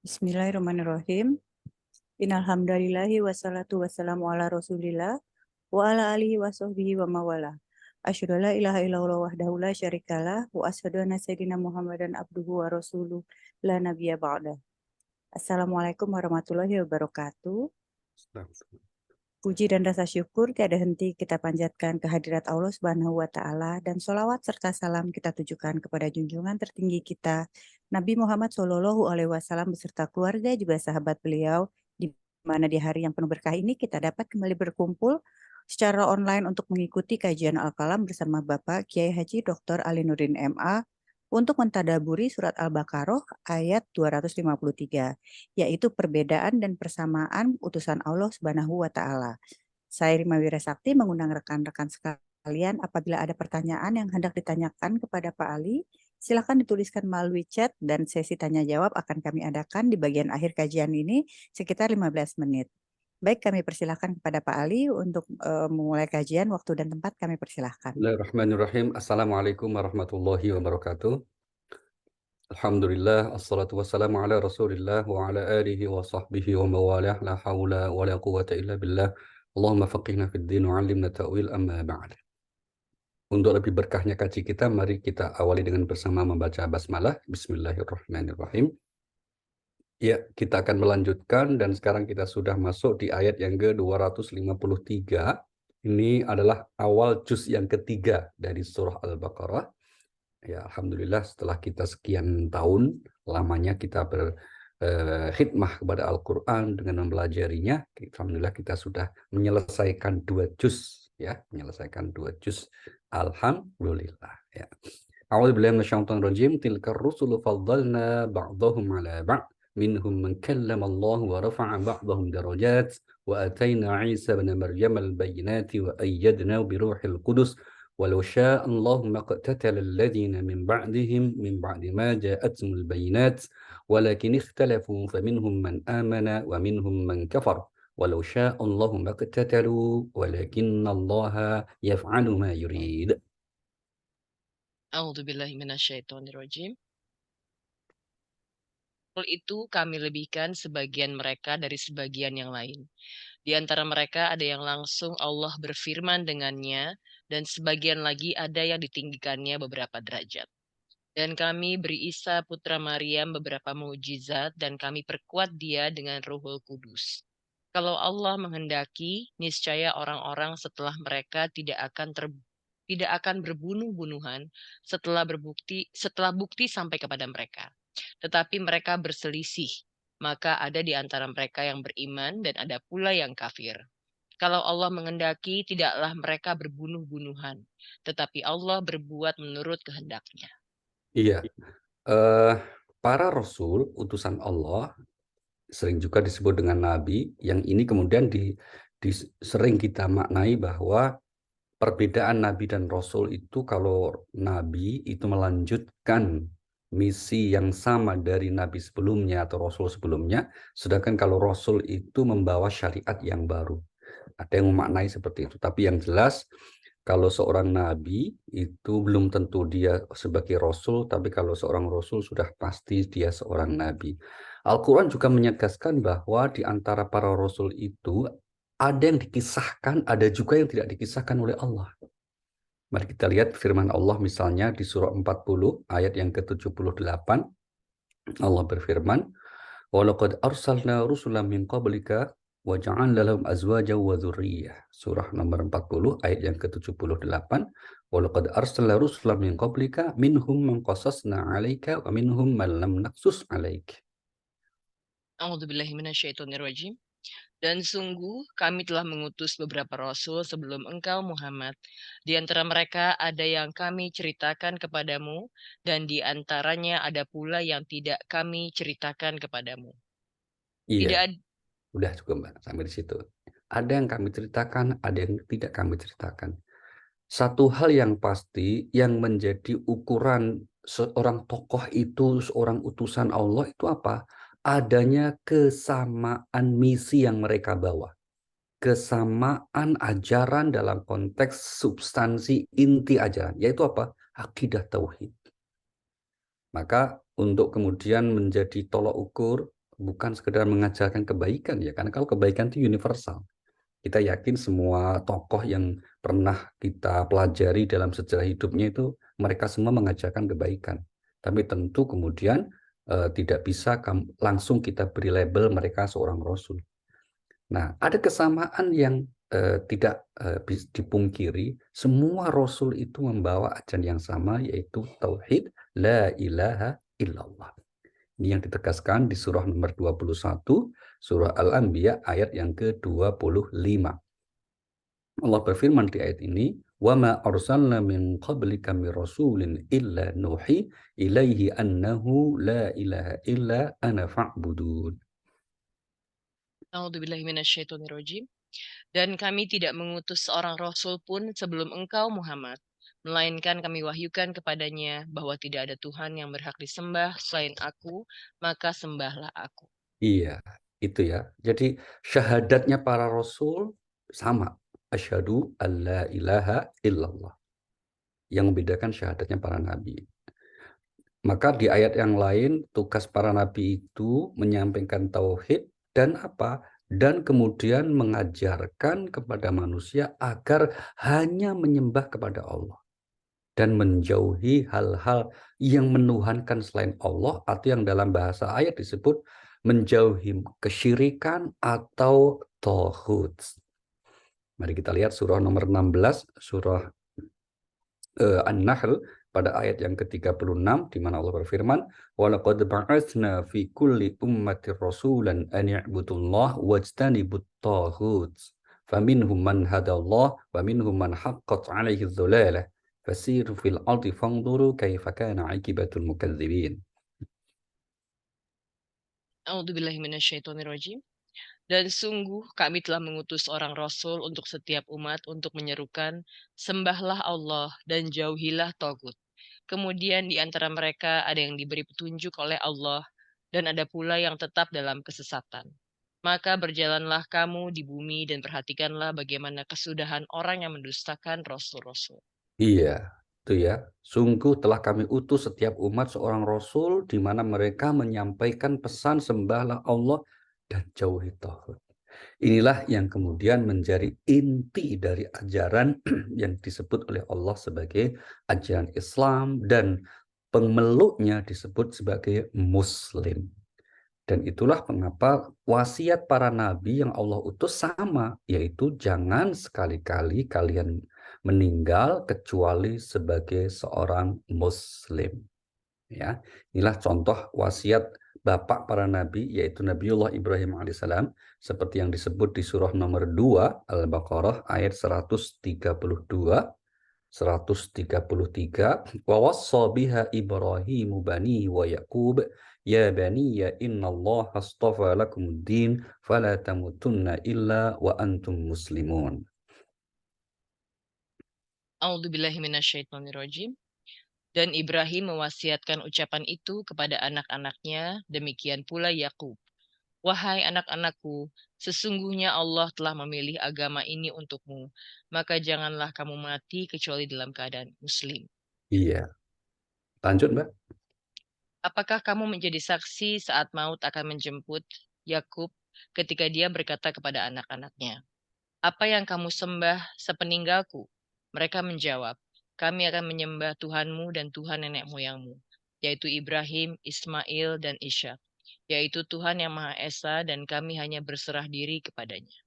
Bismillahirrahmanirrahim. Innalhamdalillahi wassalatu wassalamu ala rasulillah wa ala alihi wa sahbihi wa mawala. Asyhadu an la ilaha illallah wahdahu la syarikalah wa asyhadu anna sayyidina Muhammadan abduhu wa rasuluh la nabiyya ba'da. Assalamualaikum warahmatullahi wabarakatuh. Puji dan rasa syukur tiada henti kita panjatkan kehadirat Allah Subhanahu wa taala dan sholawat serta salam kita tujukan kepada junjungan tertinggi kita Nabi Muhammad Shallallahu alaihi wasallam beserta keluarga juga sahabat beliau, di mana di hari yang penuh berkah ini kita dapat kembali berkumpul secara online untuk mengikuti kajian Al-Kalam bersama Bapak Kiai Haji Dr. Ali Nurdin MA untuk mentadaburi surat Al-Baqarah ayat 253, yaitu perbedaan dan persamaan utusan Allah Subhanahu wa taala. Saya Rima Wirasakti mengundang rekan-rekan sekalian apabila ada pertanyaan yang hendak ditanyakan kepada Pak Ali, silakan dituliskan melalui chat dan sesi tanya jawab akan kami adakan di bagian akhir kajian ini sekitar 15 menit. Baik, kami persilahkan kepada Pak Ali untuk memulai kajian. Waktu dan tempat kami persilahkan. Bismillahirrahmanirrahim. Assalamualaikum warahmatullahi wabarakatuh. Alhamdulillah, assalatu wassalamu ala rasulillah wa ala alihi wa sahbihi wa mawalah, la hawla wa la quwata illa billah. Allahumma faqihna fid din wa alimna ta'wil amma ba'd. Untuk lebih berkahnya kaji kita, mari kita awali dengan bersama membaca basmalah. Bismillahirrahmanirrahim. Ya, kita akan melanjutkan dan sekarang kita sudah masuk di ayat yang ke-253. Ini adalah awal juz yang ketiga dari surah Al-Baqarah. Ya, alhamdulillah setelah kita sekian tahun lamanya kita berkhidmah kepada Al-Qur'an dengan mempelajarinya, alhamdulillah kita sudah menyelesaikan 2 juz ya, menyelesaikan 2 juz. Alhamdulillah ya. A'udzubillahi minasyaitonir rajim. Tilkar rusulu faddalna ba'dahum 'ala ba'd minhum man kallama Allah wa rafa'a ba'dahum darajat wa atayna 'Isa ibn Maryam al-bayyinati wa ayyadnahu bi ruhil qudus walau syaa Allahu maqtatala alladhina min ba'dihim min ba'di ma ja'atuhumul bayyinat walakin ikhtalafu faminhum man amana wa minhum man kafar walau syaa Allahu maqtatalu walakinna Allaha yaf'alu ma yurid. A'udzubillahi minasyaitonirrajim. Itu kami lebihkan sebagian mereka dari sebagian yang lain. Di antara mereka ada yang langsung Allah berfirman dengannya, dan sebagian lagi ada yang ditinggikannya beberapa derajat. Dan kami beri Isa putra Maryam beberapa mukjizat, dan kami perkuat dia dengan Ruhul Kudus. Kalau Allah menghendaki, niscaya orang-orang setelah mereka tidak akan berbunuh-bunuhan setelah bukti sampai kepada mereka. Tetapi mereka berselisih, maka ada di antara mereka yang beriman dan ada pula yang kafir. Kalau Allah menghendaki, tidaklah mereka berbunuh-bunuhan, tetapi Allah berbuat menurut kehendaknya. Iya, para rasul utusan Allah sering juga disebut dengan nabi, yang ini kemudian sering kita maknai bahwa perbedaan nabi dan rasul itu, kalau nabi itu melanjutkan misi yang sama dari nabi sebelumnya atau rasul sebelumnya, sedangkan kalau rasul itu membawa syariat yang baru. Ada yang memaknai seperti itu, tapi yang jelas kalau seorang nabi itu belum tentu dia sebagai rasul, tapi kalau seorang rasul sudah pasti dia seorang nabi. Al-Quran juga menegaskan bahwa di antara para rasul itu ada yang dikisahkan, ada juga yang tidak dikisahkan oleh Allah. Mari kita lihat firman Allah misalnya di surah 40 ayat yang ke-78. Allah berfirman, "Walaqad arsalna rusulan min qablika wa ja'alna lahum azwajan wa dzurriyyah." Surah nomor 40 ayat yang ke-78. "Walaqad arsalna rusulan min qablika minhum man qasasna 'alaika wa minhum man lam naqsus 'alaik." A'udzubillahi minasyaitonirrajim. Dan sungguh kami telah mengutus beberapa rasul sebelum engkau Muhammad. Di antara mereka ada yang kami ceritakan kepadamu, dan di antaranya ada pula yang tidak kami ceritakan kepadamu. Tidak Iya, ada. udah cukup Mbak, sampai di situ. Ada yang kami ceritakan, ada yang tidak kami ceritakan. Satu hal yang pasti yang menjadi ukuran seorang tokoh itu, seorang utusan Allah itu apa? Adanya kesamaan misi yang mereka bawa. Kesamaan ajaran dalam konteks substansi inti ajaran, yaitu apa? Akidah tauhid. Maka untuk kemudian menjadi tolok ukur bukan sekedar mengajarkan kebaikan ya, karena kalau kebaikan itu universal. Kita yakin semua tokoh yang pernah kita pelajari dalam sejarah hidupnya itu mereka semua mengajarkan kebaikan. Tapi tentu kemudian tidak bisa langsung kita beri label mereka seorang rasul. Nah, ada kesamaan yang tidak dipungkiri. Semua rasul itu membawa ajaran yang sama, yaitu tauhid la ilaha illallah. Ini yang ditegaskan di surah nomor 21, surah Al-Anbiya ayat yang ke-25. Allah berfirman di ayat ini, وَمَا أَرْسَلْنَا مِنْ قَبْلِكَ مِنْ رَسُولٍ إِلَّا نُوحِي إِلَيْهِ أَنَّهُ لَا إِلَهَ إِلَّا أَنَا فَاعْبُدُونِ. A'udzubillahiminasyaitonirrajim. Dan kami tidak mengutus seorang rasul pun sebelum engkau Muhammad, melainkan kami wahyukan kepadanya bahwa tidak ada Tuhan yang berhak disembah selain aku, maka sembahlah aku. Iya, itu ya. Jadi syahadatnya para rasul sama. Asyhadu alla ilaha illallah. Yang membedakan syahadatnya para nabi. Maka di ayat yang lain, tugas para nabi itu menyampaikan tauhid dan apa? Dan kemudian mengajarkan kepada manusia agar hanya menyembah kepada Allah. Dan menjauhi hal-hal yang menuhankan selain Allah, atau yang dalam bahasa ayat disebut menjauhi kesyirikan atau tauhid. Mari kita lihat surah nomor 16, surah An-Nahl pada ayat yang ke-36 di mana Allah berfirman, "Walaqad ba'atsna fi kulli ummatir rasulan an i'budullah wajtanibut taghut. Faminhum man hadallah wa minhum man haqqat 'alaihi dhalalah. Fasiru fil ardi fanzuru kaifa kana 'aqibatul mukadzibin." A'udzubillahiminasyaitonirrajim. Dan sungguh kami telah mengutus orang rasul untuk setiap umat untuk menyerukan, sembahlah Allah dan jauhilah tagut. Kemudian di antara mereka ada yang diberi petunjuk oleh Allah, dan ada pula yang tetap dalam kesesatan. Maka berjalanlah kamu di bumi dan perhatikanlah bagaimana kesudahan orang yang mendustakan rasul-rasul. Iya, itu ya. Sungguh telah kami utus setiap umat seorang rasul di mana mereka menyampaikan pesan sembahlah Allah dan jauhi tauhid. Inilah yang kemudian menjadi inti dari ajaran yang disebut oleh Allah sebagai ajaran Islam, dan pemeluknya disebut sebagai Muslim. Dan itulah mengapa wasiat para nabi yang Allah utus sama, yaitu jangan sekali-kali kalian meninggal kecuali sebagai seorang Muslim. Ya, inilah contoh wasiat bapak para nabi, yaitu Nabiullah Ibrahim alaihissalam, seperti yang disebut di surah nomor 2 Al-Baqarah ayat 132, 133, wa wassa biha Ibrahimu bani wa Yaqub ya baniya innallaha astafa lakumuddin fala tamutunna illa wa antum muslimun. A'udzubillahiminasyaitonirrajim. Dan Ibrahim mewasiatkan ucapan itu kepada anak-anaknya, demikian pula Yakub. Wahai anak-anakku, sesungguhnya Allah telah memilih agama ini untukmu, maka janganlah kamu mati kecuali dalam keadaan muslim. Iya. Lanjut, Mbak. Apakah kamu menjadi saksi saat maut akan menjemput Yakub ketika dia berkata kepada anak-anaknya, "Apa yang kamu sembah sepeninggalku?" Mereka menjawab, "Kami akan menyembah Tuhanmu dan Tuhan nenek moyangmu, yaitu Ibrahim, Ismail, dan Ishak, yaitu Tuhan yang Maha Esa, dan kami hanya berserah diri kepadanya."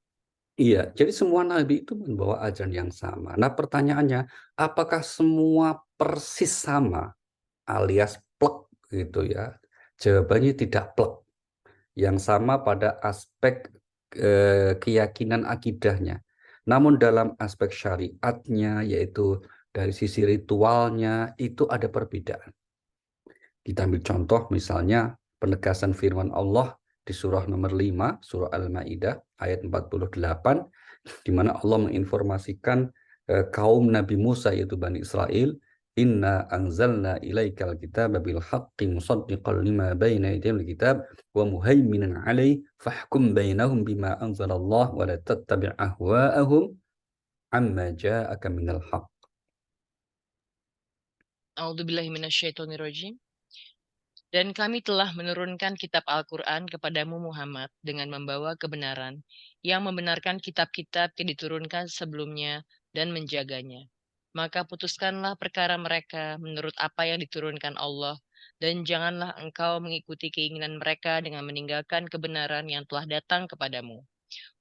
Iya, jadi semua nabi itu membawa ajaran yang sama. Nah, pertanyaannya, apakah semua persis sama alias plek gitu ya? Jawabannya tidak plek. Yang sama pada aspek keyakinan akidahnya. Namun dalam aspek syariatnya, yaitu dari sisi ritualnya, itu ada perbedaan. Kita ambil contoh misalnya penegasan firman Allah di surah nomor 5, surah Al-Maidah ayat 48, di mana Allah menginformasikan kaum Nabi Musa yaitu Bani Israel, "Inna anzalna ilaikal kitaba bil haqqi musaddiqan lima baina yadayil kitab wa muhaiminan 'alaihi fahkum bainahum bima anzalallah wa la tattabi' ahwa'ahum amma ja'aka minal haqq." A'udzubillahiminasyaitonirrajim. Dan kami telah menurunkan kitab Al-Quran kepadamu Muhammad dengan membawa kebenaran, yang membenarkan kitab-kitab yang diturunkan sebelumnya dan menjaganya. Maka putuskanlah perkara mereka menurut apa yang diturunkan Allah, dan janganlah engkau mengikuti keinginan mereka dengan meninggalkan kebenaran yang telah datang kepadamu.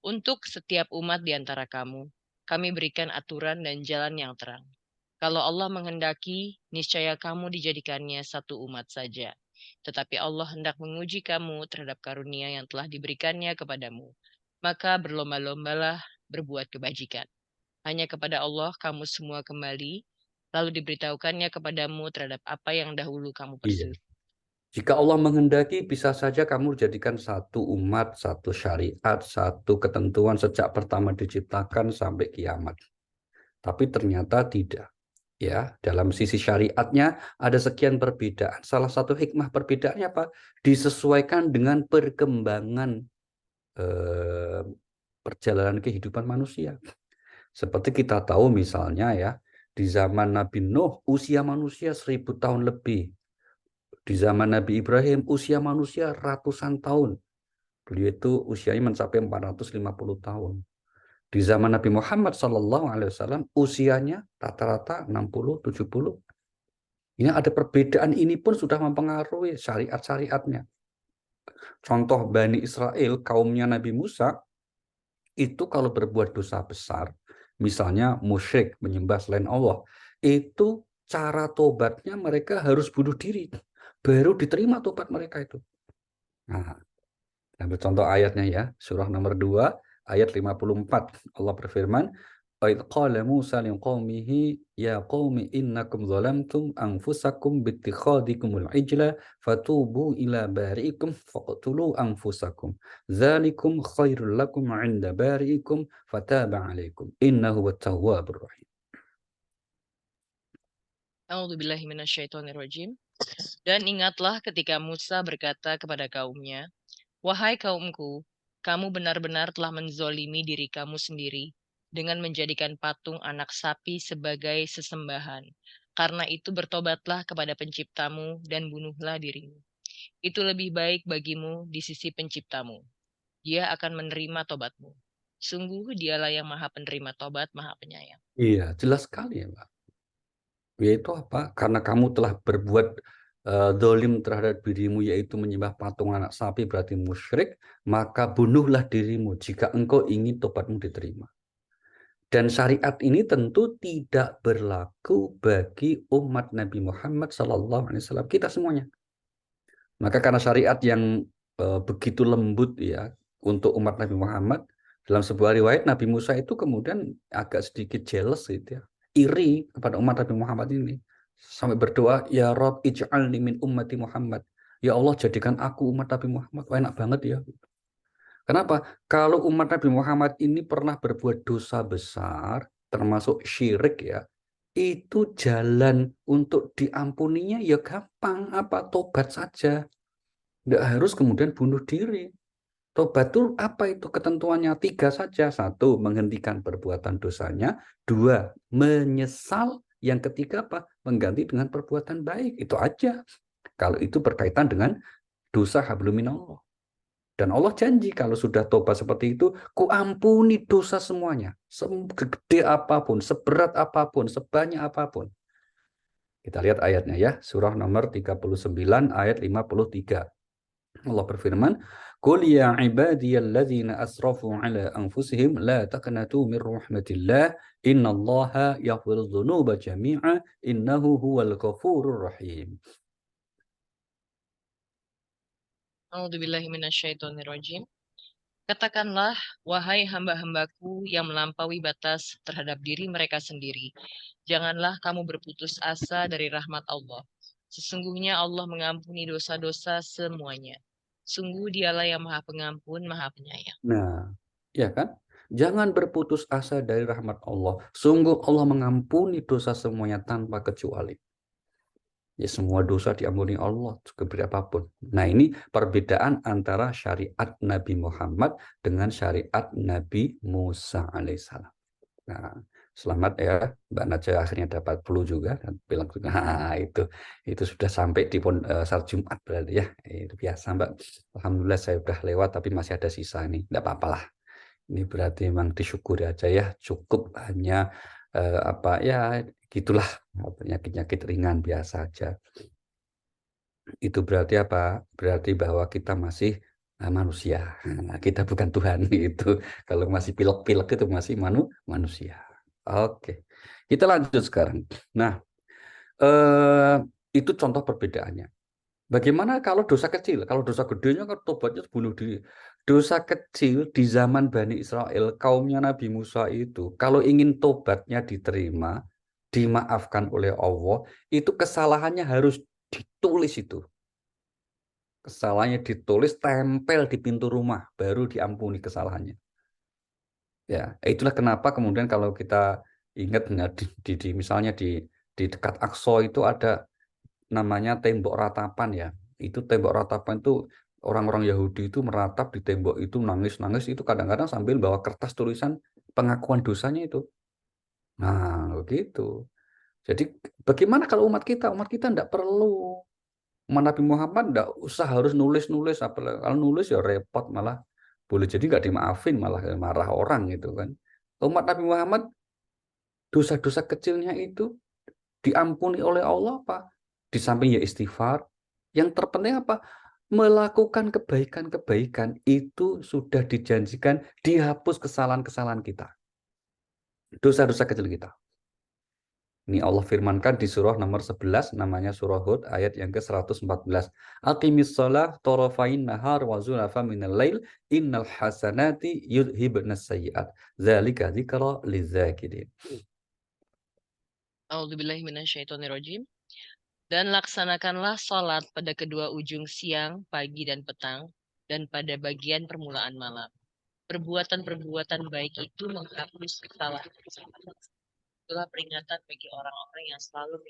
Untuk setiap umat di antara kamu, kami berikan aturan dan jalan yang terang. Kalau Allah menghendaki, niscaya kamu dijadikannya satu umat saja. Tetapi Allah hendak menguji kamu terhadap karunia yang telah diberikannya kepadamu. Maka berlomba-lombalah berbuat kebajikan. Hanya kepada Allah kamu semua kembali, lalu diberitahukannya kepadamu terhadap apa yang dahulu kamu Iya. perselisih. Jika Allah menghendaki, bisa saja kamu jadikan satu umat, satu syariat, satu ketentuan sejak pertama diciptakan sampai kiamat. Tapi ternyata tidak. Ya, dalam sisi syariatnya ada sekian perbedaan. Salah satu hikmah perbedaannya apa? Disesuaikan dengan perkembangan perjalanan kehidupan manusia. Seperti kita tahu misalnya ya, di zaman Nabi Nuh usia manusia 1000 tahun lebih. Di zaman Nabi Ibrahim usia manusia ratusan tahun. Beliau itu usianya mencapai 450 tahun. Di zaman Nabi Muhammad SAW usianya rata-rata 60-70. Ini ada perbedaan, ini pun sudah mempengaruhi syariat-syariatnya. Contoh Bani Israel, kaumnya Nabi Musa, itu kalau berbuat dosa besar, misalnya musyrik, menyembah selain Allah, itu cara tobatnya mereka harus bunuh diri. Baru diterima tobat mereka itu. Nah, ambil contoh ayatnya ya, surah nomor 2, ayat 54. Allah berfirman, وَإِذْ قَالَ مُوسَى لِقَوْمِهِ يَا قَوْمِ إِنَّكُمْ ظَلَمْتُمْ أَنفُسَكُمْ بِاتِّخَاذِكُمُ الْعِجْلَ فَتُوبُوا إِلَى بَارِئِكُمْ فَاقْتُلُوا أَنفُسَكُمْ ذَلِكُمْ خَيْرٌ لَكُمْ عِنْدَ بَارِئِكُمْ فَتَابَ عَلَيْكُمْ إِنَّهُ هُوَ التَّوَّابُ الرَّحِيمُ. A'udzubillahi minasyaitonirrajim. Dan ingatlah ketika Musa berkata kepada kaumnya, "Wahai kaumku, kamu benar-benar telah menzolimi diri kamu sendiri dengan menjadikan patung anak sapi sebagai sesembahan. Karena itu bertobatlah kepada penciptamu dan bunuhlah dirimu. Itu lebih baik bagimu di sisi penciptamu. Dia akan menerima tobatmu. Sungguh dialah yang maha penerima tobat, maha penyayang." Iya, jelas sekali ya, Pak. Yaitu apa? Karena kamu telah berbuat dolim terhadap dirimu, yaitu menyembah patung anak sapi, berarti musyrik, maka bunuhlah dirimu jika engkau ingin tobatmu diterima. Dan syariat ini tentu tidak berlaku bagi umat Nabi Muhammad SAW, kita semuanya. Maka karena syariat yang begitu lembut ya untuk umat Nabi Muhammad, dalam sebuah riwayat Nabi Musa itu kemudian agak sedikit jealous gitu ya, iri kepada umat Nabi Muhammad ini, sampai berdoa, ya Rob ij'alni min ummati Muhammad, ya Allah jadikan aku umat Nabi Muhammad. Wah, enak banget ya. Kenapa? Kalau umat Nabi Muhammad ini pernah berbuat dosa besar, termasuk syirik ya, itu jalan untuk diampuninya ya gampang, apa? Tobat saja. Nggak harus kemudian bunuh diri. Tobat itu apa itu ketentuannya? 3 saja. 1, menghentikan perbuatan dosanya. 2, menyesal. Yang ketiga apa? Mengganti dengan perbuatan baik. Itu aja. Kalau itu berkaitan dengan dosa hablum minallah. Dan Allah janji kalau sudah tobat seperti itu, ku ampuni dosa semuanya. Segede apapun, seberat apapun, sebanyak apapun. Kita lihat ayatnya ya. Surah nomor 39 ayat 53. Allah berfirman, "Qul ya ibadiyalladzina asrafu ala anfusihim la taqnatu min rahmatillah, innallaha yaghfiru dzunuba jami'a, innahu huwal ghafurur rahim." A'udzubillahi minasyaitonirrajim. Katakanlah, wahai hamba-hambaku yang melampaui batas terhadap diri mereka sendiri, janganlah kamu berputus asa dari rahmat Allah. Sesungguhnya Allah mengampuni dosa-dosa semuanya. Sungguh dialah yang maha pengampun, maha penyayang. Nah, ya kan? Jangan berputus asa dari rahmat Allah. Sungguh Allah mengampuni dosa semuanya tanpa kecuali. Ya, semua dosa diampuni Allah, seperti apapun. Nah, ini perbedaan antara syariat Nabi Muhammad dengan syariat Nabi Musa alaihissalam. Nah, Selamat ya, Mbak Najwa akhirnya dapat flu juga dan pilek juga. Nah, itu sudah sampai di saat Jumat berarti ya. Itu biasa Mbak. Alhamdulillah saya udah lewat tapi masih ada sisa nih. Enggak apa-apa lah. Ini berarti memang disyukuri aja ya. Cukup hanya apa ya gitulah, penyakit-penyakit ringan biasa aja. Itu berarti apa? Berarti bahwa kita masih manusia. Nah, kita bukan Tuhan itu. Kalau masih pilek-pilek itu masih manusia. Oke. Kita lanjut sekarang. Nah, itu contoh perbedaannya. Bagaimana kalau dosa kecil? Kalau dosa gedenya kan tobatnya bunuh diri. Dosa kecil di zaman Bani Israel, kaumnya Nabi Musa itu, kalau ingin tobatnya diterima, dimaafkan oleh Allah, itu kesalahannya harus ditulis itu. Kesalahannya ditulis, tempel di pintu rumah, baru diampuni kesalahannya. Ya, itulah kenapa kemudian kalau kita ingat misalnya di dekat Aqsa itu ada namanya tembok ratapan ya. Itu tembok ratapan itu orang-orang Yahudi itu meratap di tembok itu nangis-nangis itu kadang-kadang sambil bawa kertas tulisan pengakuan dosanya itu. Nah, begitu. Jadi bagaimana kalau umat kita? Umat kita tidak perlu. Umat Nabi Muhammad tidak usah harus nulis-nulis. Kalau nulis ya repot malah. Boleh jadi nggak dimaafin malah marah orang gitu kan. Umat Nabi Muhammad dosa-dosa kecilnya itu diampuni oleh Allah apa? Di samping ya istighfar, yang terpenting apa? Melakukan kebaikan-kebaikan itu sudah dijanjikan dihapus kesalahan-kesalahan kita. Dosa-dosa kecil kita. Ini Allah firmankan di surah nomor 11, namanya surah Hud, ayat yang ke-114. Aqimis shalah tarafain nahar wa zulafa minal lail, innal hasanati yudhibnas sayyi'at. Dzalika dzikra lizakirin. A'udzubillahi minasyaitonirrajim. Dan laksanakanlah sholat pada kedua ujung siang, pagi, dan petang, dan pada bagian permulaan malam. Perbuatan-perbuatan baik itu menghapus kesalahan. Itulah peringatan bagi orang-orang yang selalu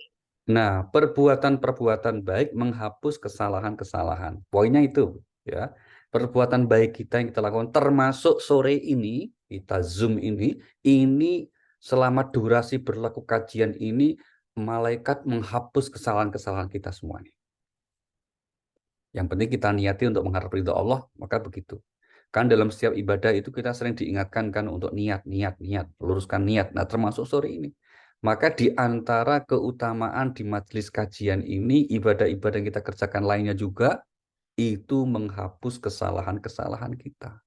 Nah, perbuatan-perbuatan baik menghapus kesalahan-kesalahan. Poinnya itu, ya. Perbuatan baik kita yang kita lakukan, termasuk sore ini, kita Zoom ini selama durasi berlaku kajian ini, malaikat menghapus kesalahan-kesalahan kita semuanya. Yang penting kita niati untuk mengharap ridho Allah, maka begitu. Kan dalam setiap ibadah itu kita sering diingatkan kan untuk niat, luruskan niat. Nah, termasuk sore ini. Maka di antara keutamaan di majelis kajian ini, ibadah-ibadah yang kita kerjakan lainnya juga, itu menghapus kesalahan-kesalahan kita.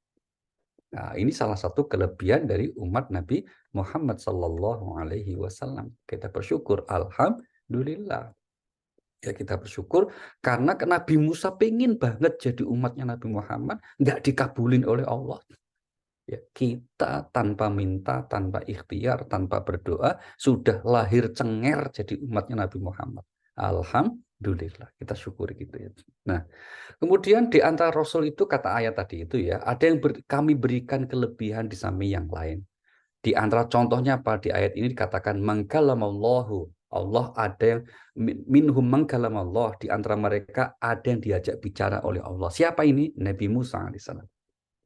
Nah, ini salah satu kelebihan dari umat Nabi Muhammad SAW. Kita bersyukur, alhamdulillah. Ya kita bersyukur karena Nabi Musa pengen banget jadi umatnya Nabi Muhammad, nggak dikabulin oleh Allah. Ya, kita tanpa minta, tanpa ikhtiar, tanpa berdoa, sudah lahir cenger jadi umatnya Nabi Muhammad. Alhamdulillah, kita syukuri gitu ya. Nah, kemudian di antara Rasul itu kata ayat tadi itu ya, ada yang kami berikan kelebihan di samping yang lain. Di antara contohnya apa? Di ayat ini dikatakan mangkalamallahu. Allah ada yang minhum mangkalamallah. Di antara mereka ada yang diajak bicara oleh Allah. Siapa ini? Nabi Musa alaihissalam.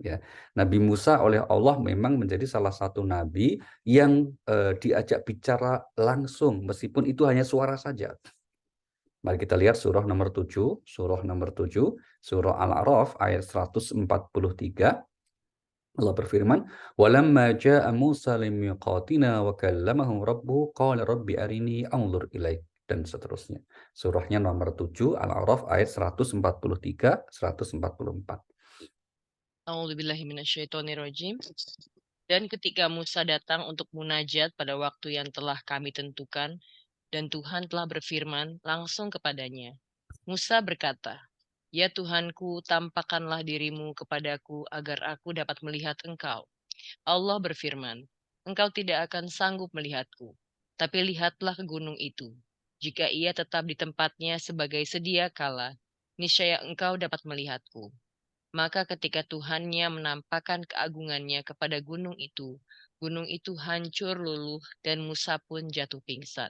Ya, Nabi Musa oleh Allah memang menjadi salah satu nabi yang diajak bicara langsung meskipun itu hanya suara saja. Mari kita lihat surah nomor 7, surah Al-A'raf ayat 143. Allah berfirman, "Walamma jaa'a Musa limiqatina wa kallamahu rabbuhu qala rabbi arini anzur ilaik." Dan seterusnya. Surahnya nomor 7 Al-A'raf ayat 143 144. A'udzubillahi minasyaitonirrajim. Dan ketika Musa datang untuk munajat pada waktu yang telah kami tentukan, dan Tuhan telah berfirman langsung kepadanya. Musa berkata, "Ya Tuhanku, tampakkanlah dirimu kepadaku agar aku dapat melihat engkau." Allah berfirman, "Engkau tidak akan sanggup melihatku, tapi lihatlah ke gunung itu. Jika ia tetap di tempatnya sebagai sedia kala, niscaya engkau dapat melihatku." Maka ketika Tuhannya menampakkan keagungannya kepada gunung itu hancur luluh dan Musa pun jatuh pingsan.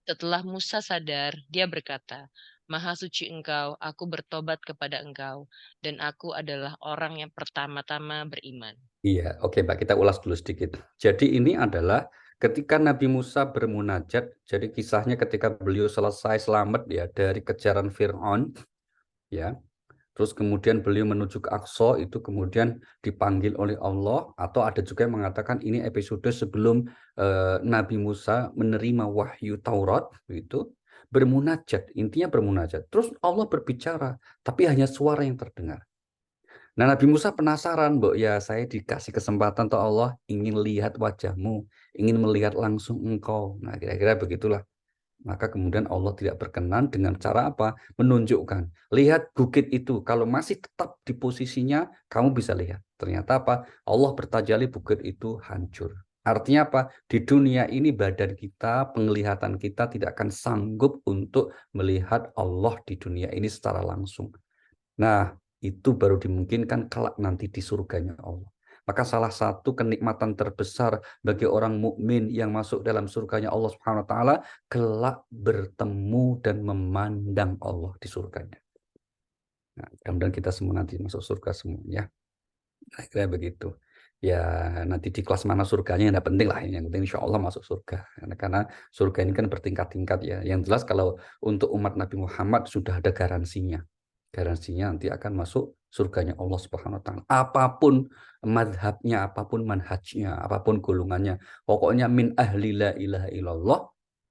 Setelah Musa sadar, dia berkata, "Maha suci engkau, aku bertobat kepada engkau, dan aku adalah orang yang pertama-tama beriman." Iya, oke Mbak, kita ulas dulu sedikit. Jadi ini adalah Ketika Nabi Musa bermunajat, jadi kisahnya ketika beliau selesai selamat ya dari kejaran Fir'aun, ya. Terus kemudian beliau menuju ke Aqsa, itu kemudian dipanggil oleh Allah, atau ada juga yang mengatakan ini episode sebelum Nabi Musa menerima wahyu Taurat, itu bermunajat, intinya bermunajat. Terus Allah berbicara, tapi hanya suara yang terdengar. Nah, Nabi Musa penasaran, Mbok, ya saya dikasih kesempatan tuh Allah ingin lihat wajahmu, ingin melihat langsung engkau. Nah, kira-kira begitulah. Maka kemudian Allah tidak berkenan dengan cara apa? Menunjukkan. Lihat bukit itu, kalau masih tetap di posisinya, kamu bisa lihat. Ternyata apa? Allah bertajalli bukit itu hancur. Artinya apa? Di dunia ini badan kita, penglihatan kita tidak akan sanggup untuk melihat Allah di dunia ini secara langsung. Nah, itu baru dimungkinkan kelak nanti di surganya Allah. Maka salah satu kenikmatan terbesar bagi orang mukmin yang masuk dalam surganya Allah Subhanahu wa taala kelak bertemu dan memandang Allah di surganya. Nah, mudah-mudahan kita semua nanti masuk surga semuanya. Nah, kira begitu. Ya, nanti di kelas mana surganya tidak penting lah. Yang penting insya Allah masuk surga. Karena surga ini kan bertingkat-tingkat ya. Yang jelas kalau untuk umat Nabi Muhammad sudah ada garansinya. Garansinya nanti akan masuk surganya Allah Subhanahu wa taala. Apapun madhabnya, apapun manhajnya, apapun golongannya. Pokoknya min ahli la ilaha illallah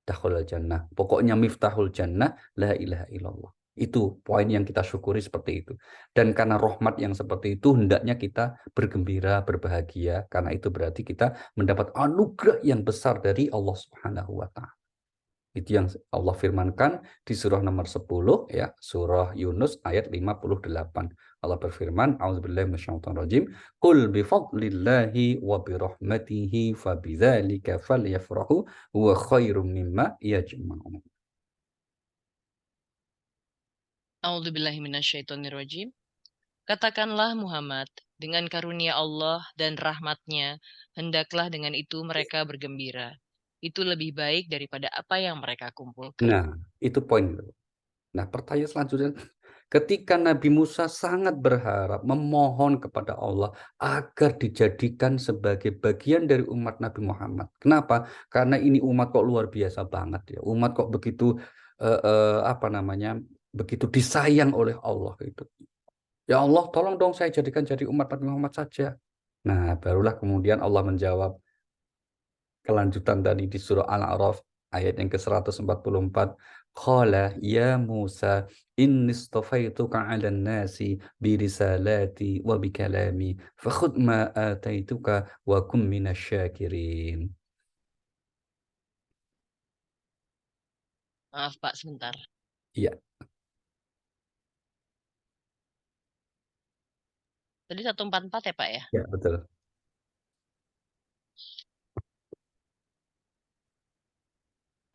dakhulal jannah. Pokoknya miftahul jannah la ilaha illallah. Itu poin yang kita syukuri seperti itu. Dan karena rahmat yang seperti itu hendaknya kita bergembira, berbahagia. Karena itu berarti kita mendapat anugerah yang besar dari Allah Subhanahu wa taala. Itu yang Allah firmankan di surah nomor 10 ya, surah Yunus ayat 58. Allah berfirman, A'udzubillahi minasyaitonirrajim, "Qul bi fadlillahi wa bi rahmatihi fabidzalika falyafrahu huwa khairum mimma yajma'un." A'udzubillahi minasyaitonirrajim. Katakanlah Muhammad, dengan karunia Allah dan rahmatnya, hendaklah dengan itu mereka bergembira. Itu lebih baik daripada apa yang mereka kumpulkan. Nah, itu poin. Nah, pertanyaan selanjutnya, ketika Nabi Musa sangat berharap, memohon kepada Allah agar dijadikan sebagai bagian dari umat Nabi Muhammad. Kenapa? Karena ini umat kok luar biasa banget ya. Umat kok begitu begitu disayang oleh Allah itu. Ya Allah, tolong dong saya jadikan jadi umat Nabi Muhammad saja. Nah, barulah kemudian Allah menjawab kelanjutan tadi di surah Al-A'raf ayat yang ke-144. Qala ya Musa inni istafaituka 'alan nasi bi risalati wa bi kalami fakhudh ma ataituka wa kum minasyakirin. Maaf Pak, sebentar. Iya, Tadi 144 ya Pak ya? ya betul.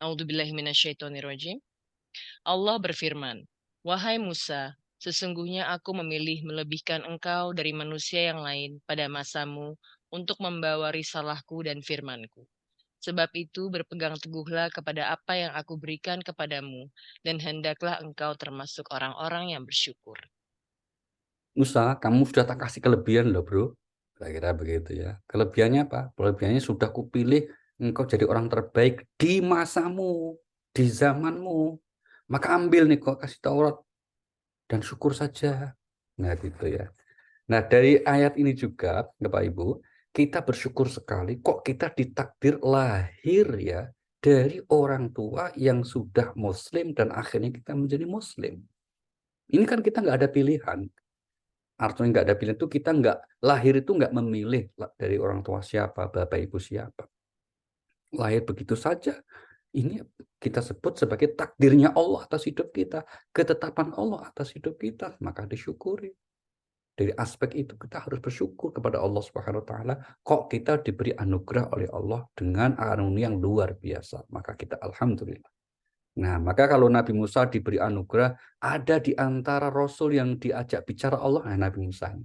A'udzubillahi minasyaitonirrajim. Allah berfirman, "Wahai Musa, sesungguhnya aku memilih melebihkan engkau dari manusia yang lain pada masamu untuk membawa risalahku dan firmanku. Sebab itu berpegang teguhlah kepada apa yang aku berikan kepadamu, dan hendaklah engkau termasuk orang-orang yang bersyukur." Musa, kamu sudah tak kasih kelebihan loh, Bro. Kira-kira begitu ya. Kelebihannya apa? Kelebihannya sudah kupilih engkau jadi orang terbaik di masamu, di zamanmu. Maka ambil nih kok kasih Taurat dan syukur saja. Nah, gitu ya. Nah, dari ayat ini juga, Bapak Ibu, kita bersyukur sekali kok kita ditakdir lahir ya dari orang tua yang sudah Muslim dan akhirnya kita menjadi Muslim. Ini kan kita nggak ada pilihan. Artinya nggak ada pilihan itu kita nggak lahir itu nggak memilih dari orang tua siapa, bapak ibu siapa. Lahir begitu saja. Ini kita sebut sebagai takdirnya Allah atas hidup kita, ketetapan Allah atas hidup kita, maka disyukuri. Dari aspek itu kita harus bersyukur kepada Allah Subhanahu wa taala, kok kita diberi anugerah oleh Allah dengan karunia yang luar biasa. Maka kita alhamdulillah. Nah, maka kalau Nabi Musa diberi anugerah, ada di antara rasul yang diajak bicara Allah, Nabi Musa.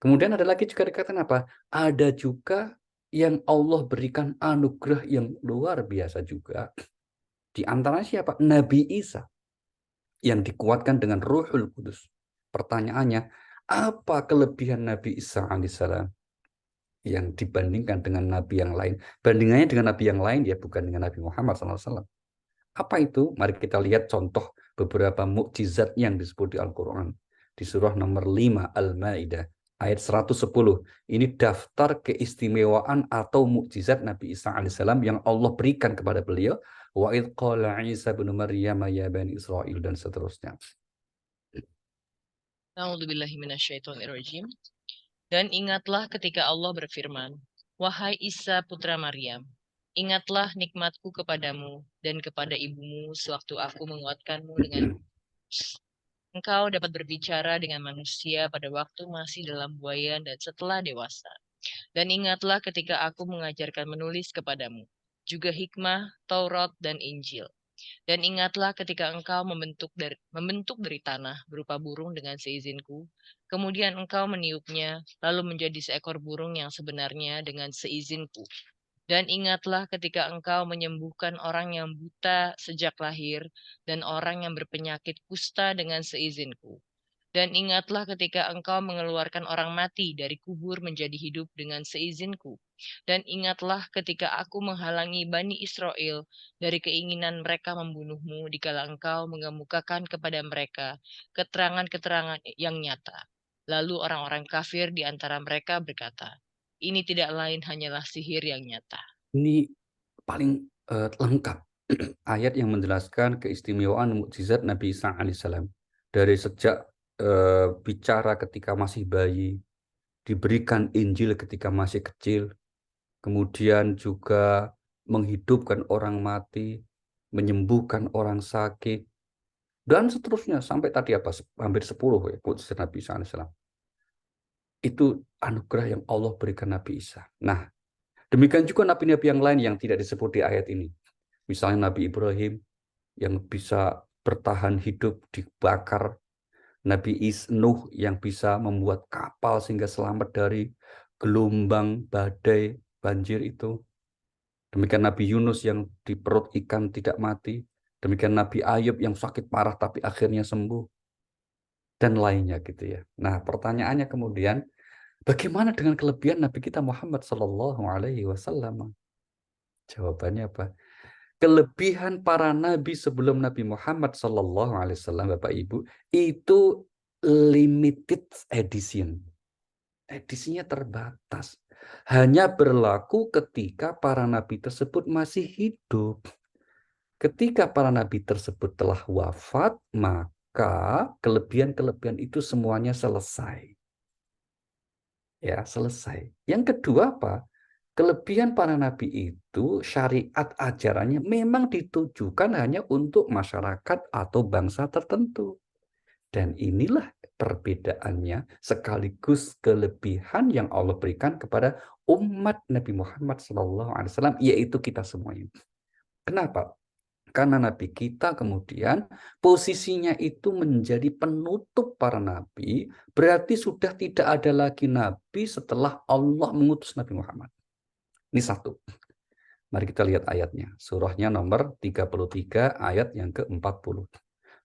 Kemudian ada lagi juga dikatakan apa? Ada juga yang Allah berikan anugerah yang luar biasa juga. Di antaranya siapa? Nabi Isa yang dikuatkan dengan Ruhul Kudus. Pertanyaannya, apa kelebihan Nabi Isa alaihissalam? yang dibandingkan dengan nabi yang lain. Bandingannya dengan nabi yang lain ya bukan dengan Nabi Muhammad SAW. Apa itu? Mari kita lihat contoh beberapa mukjizat yang disebut di Al-Quran. Di surah nomor 5 Al-Ma'idah ayat 110. Ini daftar keistimewaan atau mukjizat Nabi Isa alaihissalam yang Allah berikan kepada beliau. Wa idh qala Isa bin Maryam ya bani Israil, dan seterusnya. A'udzubillahi minasyaitonirrajim. Dan ingatlah ketika Allah berfirman, "Wahai Isa putra Maryam, ingatlah nikmatku kepadamu dan kepada ibumu sewaktu aku menguatkanmu dengan engkau dapat berbicara dengan manusia pada waktu masih dalam buayan dan setelah dewasa. Dan ingatlah ketika aku mengajarkan menulis kepadamu, juga hikmah, Taurat, dan Injil. Dan ingatlah ketika engkau membentuk dari tanah berupa burung dengan seizinku, kemudian engkau meniupnya, lalu menjadi seekor burung yang sebenarnya dengan seizinku. Dan ingatlah ketika engkau menyembuhkan orang yang buta sejak lahir, dan orang yang berpenyakit kusta dengan seizinku. Dan ingatlah ketika engkau mengeluarkan orang mati dari kubur menjadi hidup dengan seizinku. Dan ingatlah ketika aku menghalangi Bani Israel dari keinginan mereka membunuhmu dikala engkau mengemukakan kepada mereka keterangan-keterangan yang nyata. Lalu orang-orang kafir di antara mereka berkata, ini tidak lain hanyalah sihir yang nyata. Ini paling lengkap ayat yang menjelaskan keistimewaan mukjizat Nabi Isa alaihissalam. Dari sejak bicara ketika masih bayi, diberikan Injil ketika masih kecil, kemudian juga menghidupkan orang mati, menyembuhkan orang sakit, dan seterusnya sampai tadi apa hampir 10 ya mukjizat Nabi Isa alaihissalam. Itu anugerah yang Allah berikan Nabi Isa. Nah, demikian juga nabi-nabi yang lain yang tidak disebut di ayat ini. Misalnya Nabi Ibrahim yang bisa bertahan hidup dibakar, Nabi Nuh yang bisa membuat kapal sehingga selamat dari gelombang, badai, banjir itu. Demikian Nabi Yunus yang di perut ikan tidak mati. Demikian Nabi Ayub yang sakit parah tapi akhirnya sembuh. Dan lainnya gitu ya. Nah, pertanyaannya kemudian, bagaimana dengan kelebihan Nabi kita Muhammad Sallallahu Alaihi Wasallam? Jawabannya apa? Kelebihan para nabi sebelum Nabi Muhammad Sallallahu Alaihi Wasallam, Bapak Ibu, itu limited edition. Edisinya terbatas. Hanya berlaku ketika para nabi tersebut masih hidup. Ketika para nabi tersebut telah wafat, maka kelebihan-kelebihan itu semuanya selesai. Ya, selesai. Yang kedua apa? Kelebihan para nabi itu syariat ajarannya memang ditujukan hanya untuk masyarakat atau bangsa tertentu. Dan inilah perbedaannya sekaligus kelebihan yang Allah berikan kepada umat Nabi Muhammad SAW, yaitu kita semuanya. Kenapa? Karena nabi kita kemudian posisinya itu menjadi penutup para nabi, berarti sudah tidak ada lagi nabi setelah Allah mengutus Nabi Muhammad. Ini satu. Mari kita lihat ayatnya. Surahnya nomor 33 ayat yang ke-40.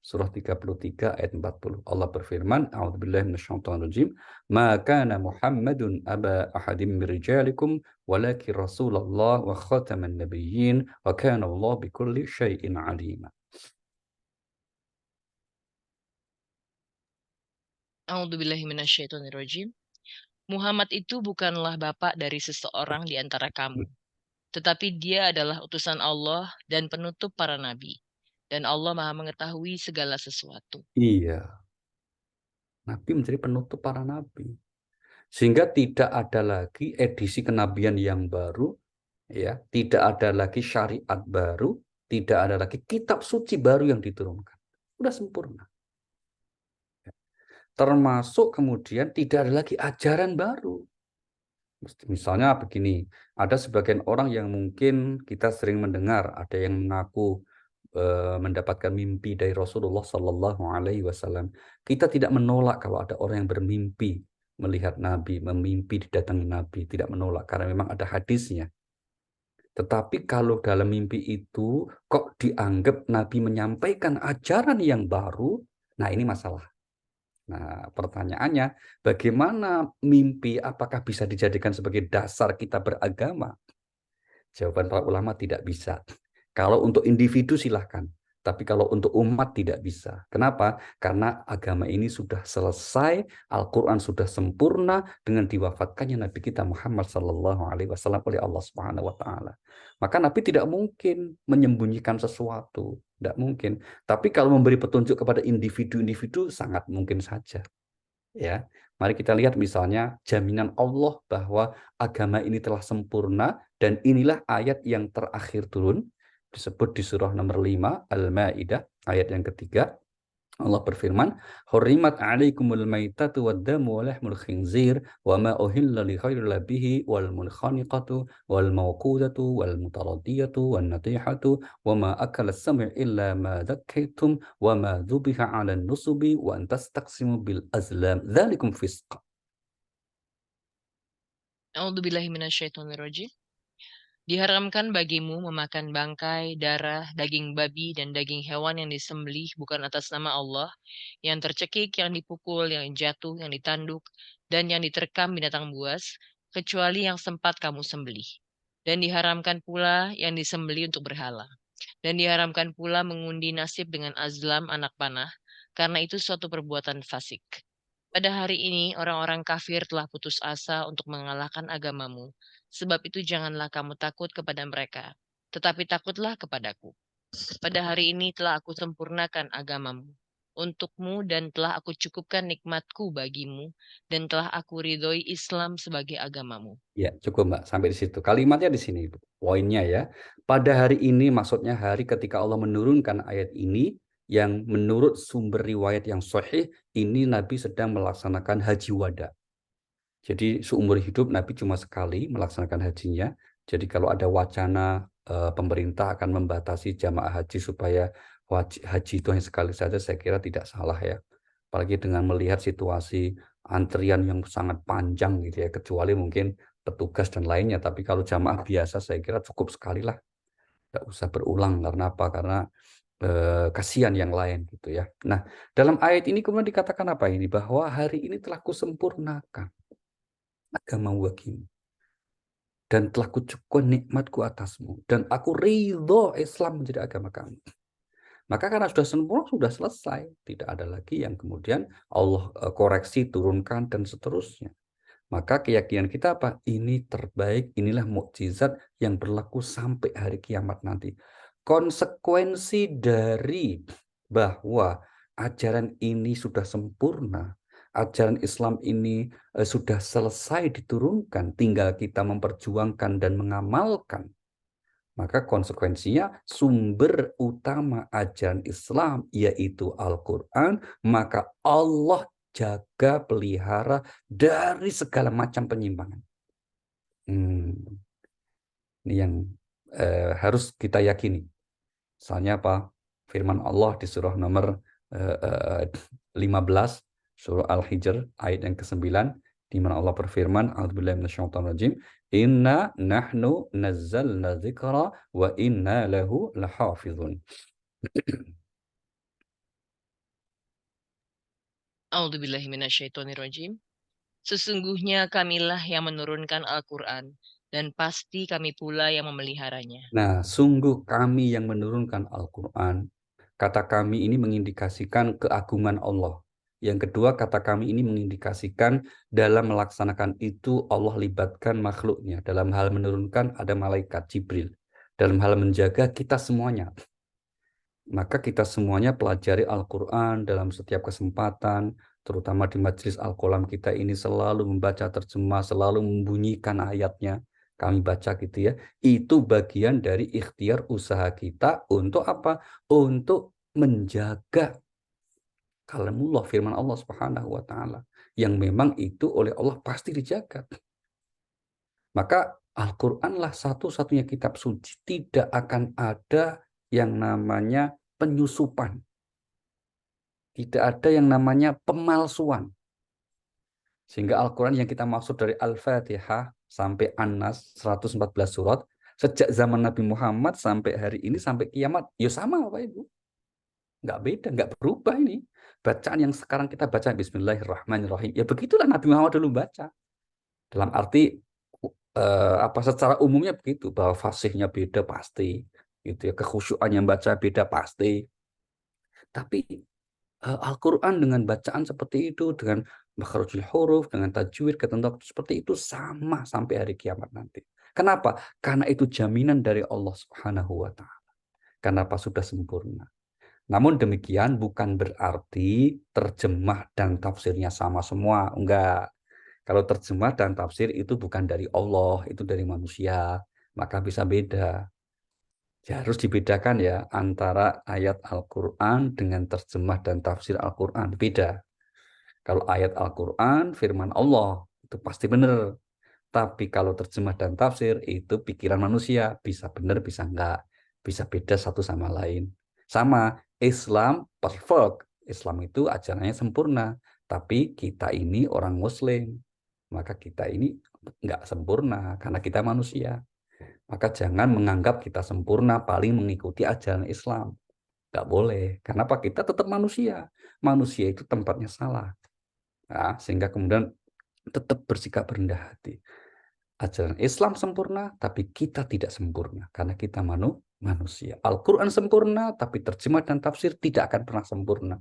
Surah 33 ayat 40. Allah berfirman, A'udzubillahi minasyaitonirrajim, "Ma kana Muhammadun aba ahadim min rijalikum, walakin Rasulullah wa khataman nabiyyin, wa kana Allah bikulli syai'in 'alima." A'udzubillahi minasyaitonirrajim. Muhammad itu bukanlah bapak dari seseorang di antara kamu, tetapi dia adalah utusan Allah dan penutup para nabi. Dan Allah Maha mengetahui segala sesuatu. Iya. Nabi menjadi penutup para nabi. Sehingga tidak ada lagi edisi kenabian yang baru, ya, tidak ada lagi syariat baru, tidak ada lagi kitab suci baru yang diturunkan. Sudah sempurna. Termasuk kemudian tidak ada lagi ajaran baru. Misalnya begini, ada sebagian orang yang mungkin kita sering mendengar, ada yang mengaku mendapatkan mimpi dari Rasulullah Sallallahu Alaihi Wasallam. Kita tidak menolak kalau ada orang yang bermimpi melihat Nabi, memimpi didatangi Nabi, tidak menolak karena memang ada hadisnya. Tetapi kalau dalam mimpi itu kok dianggap Nabi menyampaikan ajaran yang baru, nah ini masalah. Nah, pertanyaannya, bagaimana mimpi apakah bisa dijadikan sebagai dasar kita beragama? Jawaban para ulama tidak bisa. Kalau untuk individu silahkan, tapi kalau untuk umat tidak bisa. Kenapa? Karena agama ini sudah selesai, Al-Quran sudah sempurna dengan diwafatkannya Nabi kita Muhammad SAW oleh Allah Subhanahu Wa Taala. Maka Nabi tidak mungkin menyembunyikan sesuatu, tidak mungkin. Tapi kalau memberi petunjuk kepada individu-individu sangat mungkin saja. Ya, mari kita lihat misalnya jaminan Allah bahwa agama ini telah sempurna, dan inilah ayat yang terakhir turun disebut di surah nomor 5 Al-Maidah ayat yang ketiga. Allah berfirman, "Hurrimat 'alaikumul maitatu wad-damu wa lahmul khinzir wa ma uhilla li ghairi bihi wal munkhaniqatu wal mawqudatu wal mutaradiyatu wan natihatu wa ma akala as-sam'u illa ma dhakkaytum wa ma dhubiha 'ala an-nusubi wa an tastaqsimu bil azlam dzalikum fisq." A'udzubillahi minasyaitonirrajim. Diharamkan bagimu memakan bangkai, darah, daging babi, dan daging hewan yang disembelih bukan atas nama Allah, yang tercekik, yang dipukul, yang jatuh, yang ditanduk, dan yang diterkam binatang buas, kecuali yang sempat kamu sembelih. Dan diharamkan pula yang disembelih untuk berhala. Dan diharamkan pula mengundi nasib dengan azlam anak panah, karena itu suatu perbuatan fasik. Pada hari ini, orang-orang kafir telah putus asa untuk mengalahkan agamamu. Sebab itu janganlah kamu takut kepada mereka, tetapi takutlah kepadaku. Pada hari ini telah aku sempurnakan agamamu untukmu dan telah aku cukupkan nikmatku bagimu dan telah aku ridhoi Islam sebagai agamamu. Ya, cukup Mbak, sampai di situ. Kalimatnya di sini, poinnya ya. Pada hari ini, maksudnya hari ketika Allah menurunkan ayat ini, yang menurut sumber riwayat yang sahih, ini Nabi sedang melaksanakan haji wada. Jadi seumur hidup Nabi cuma sekali melaksanakan hajinya. Jadi kalau ada wacana pemerintah akan membatasi jamaah haji supaya haji itu hanya sekali saja, saya kira tidak salah ya. Apalagi dengan melihat situasi antrian yang sangat panjang gitu ya, kecuali mungkin petugas dan lainnya. Tapi kalau jamaah biasa saya kira cukup sekali lah. Tidak usah berulang. Karena apa? Karena kasihan yang lain gitu ya. Nah, dalam ayat ini kemudian dikatakan apa ini? Bahwa hari ini telah kusempurnakan agama bagimu, dan telah kucukkan nikmatku atasmu, dan aku ridho Islam menjadi agama kamu. Maka karena sudah sempurna, sudah selesai, tidak ada lagi yang kemudian Allah koreksi, turunkan, dan seterusnya. Maka keyakinan kita apa? Ini terbaik, inilah mukjizat yang berlaku sampai hari kiamat nanti. Konsekuensi dari bahwa ajaran ini sudah sempurna, ajaran Islam ini sudah selesai diturunkan, tinggal kita memperjuangkan dan mengamalkan. Maka konsekuensinya sumber utama ajaran Islam yaitu Al-Quran, maka Allah jaga pelihara dari segala macam penyimpangan. Ini yang harus kita yakini. Misalnya apa? Firman Allah di surah nomor 15, surah Al-Hijr, ayat yang ke-9, di mana Allah berfirman, A'udzubillahi minasyaitonirrajim, Inna nahnu nazzalna dzikra wa inna lahu lahafizun. A'udzubillahi minasyaitonirrajim. Sesungguhnya kamilah yang menurunkan Al-Quran, dan pasti kami pula yang memeliharanya. Nah, sungguh kami yang menurunkan Al-Quran. Kata kami ini mengindikasikan keagungan Allah. Yang kedua, kata kami ini mengindikasikan dalam melaksanakan itu Allah libatkan makhluknya. Dalam hal menurunkan ada malaikat Jibril. Dalam hal menjaga kita semuanya. Maka kita semuanya pelajari Al-Quran dalam setiap kesempatan, terutama di majelis Al-Qalam kita ini selalu membaca terjemah, selalu membunyikan ayatnya. Kami baca gitu ya. Itu bagian dari ikhtiar usaha kita untuk apa? Untuk menjaga kalamullah, firman Allah Subhanahu wa taala, yang memang itu oleh Allah pasti dijaga. Maka Al-Qur'anlah satu-satunya kitab suci, tidak akan ada yang namanya penyusupan. Tidak ada yang namanya pemalsuan. Sehingga Al-Quran yang kita maksud dari Al-Fatihah sampai An-Nas 114 surat, sejak zaman Nabi Muhammad sampai hari ini, sampai kiamat, ya sama Bapak Ibu. Nggak beda, nggak berubah ini. Bacaan yang sekarang kita baca Bismillahirrahmanirrahim, ya begitulah Nabi Muhammad dulu baca. Dalam arti secara umumnya begitu, bahwa fasihnya beda pasti, gitu ya, kekhusyuan yang baca beda pasti. Tapi Al-Quran dengan bacaan seperti itu, dengan makhrajul huruf, dengan tajwid, ketentuan seperti itu sama sampai hari kiamat nanti. Kenapa? Karena itu jaminan dari Allah Subhanahu wa Ta'ala. Kenapa sudah sempurna? Namun demikian bukan berarti terjemah dan tafsirnya sama semua. Enggak. Kalau terjemah dan tafsir itu bukan dari Allah, itu dari manusia. Maka bisa beda. Ya, harus dibedakan ya antara ayat Al-Quran dengan terjemah dan tafsir Al-Quran. Beda. Kalau ayat Al-Quran, firman Allah, itu pasti benar. Tapi kalau terjemah dan tafsir, itu pikiran manusia. Bisa benar, bisa enggak. Bisa beda satu sama lain. Sama, Islam perfect. Islam itu ajarannya sempurna. Tapi kita ini orang Muslim. Maka kita ini enggak sempurna, karena kita manusia. Maka jangan menganggap kita sempurna paling mengikuti ajaran Islam. Nggak boleh. Kenapa? Kita tetap manusia. Manusia itu tempatnya salah. Nah, sehingga kemudian tetap bersikap rendah hati. Ajaran Islam sempurna, tapi kita tidak sempurna. Karena kita manusia. Al-Quran sempurna, tapi terjemah dan tafsir tidak akan pernah sempurna.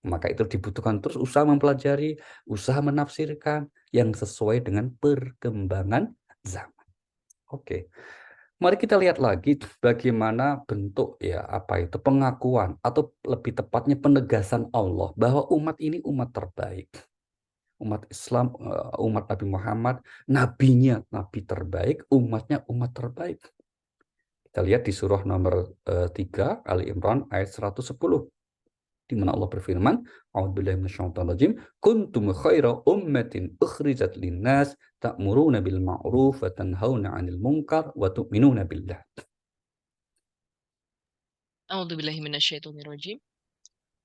Maka itu dibutuhkan terus usaha mempelajari, usaha menafsirkan yang sesuai dengan perkembangan zaman. Oke. Mari kita lihat lagi bagaimana bentuk pengakuan atau lebih tepatnya penegasan Allah bahwa umat ini umat terbaik. Umat Islam, umat Nabi Muhammad, nabinya nabi terbaik, umatnya umat terbaik. Kita lihat di surah nomor 3 Ali Imran ayat 110. Di mana Allah berfirman, A'udzubillahi minasyaitonir rajim, kuntum khaira ummatin ukhrijat linnas ta'muruna bil ma'ruf wa tanhauna 'anil munkar wa tu'minuna billah. A'udzubillahi minasyaitonirrajim.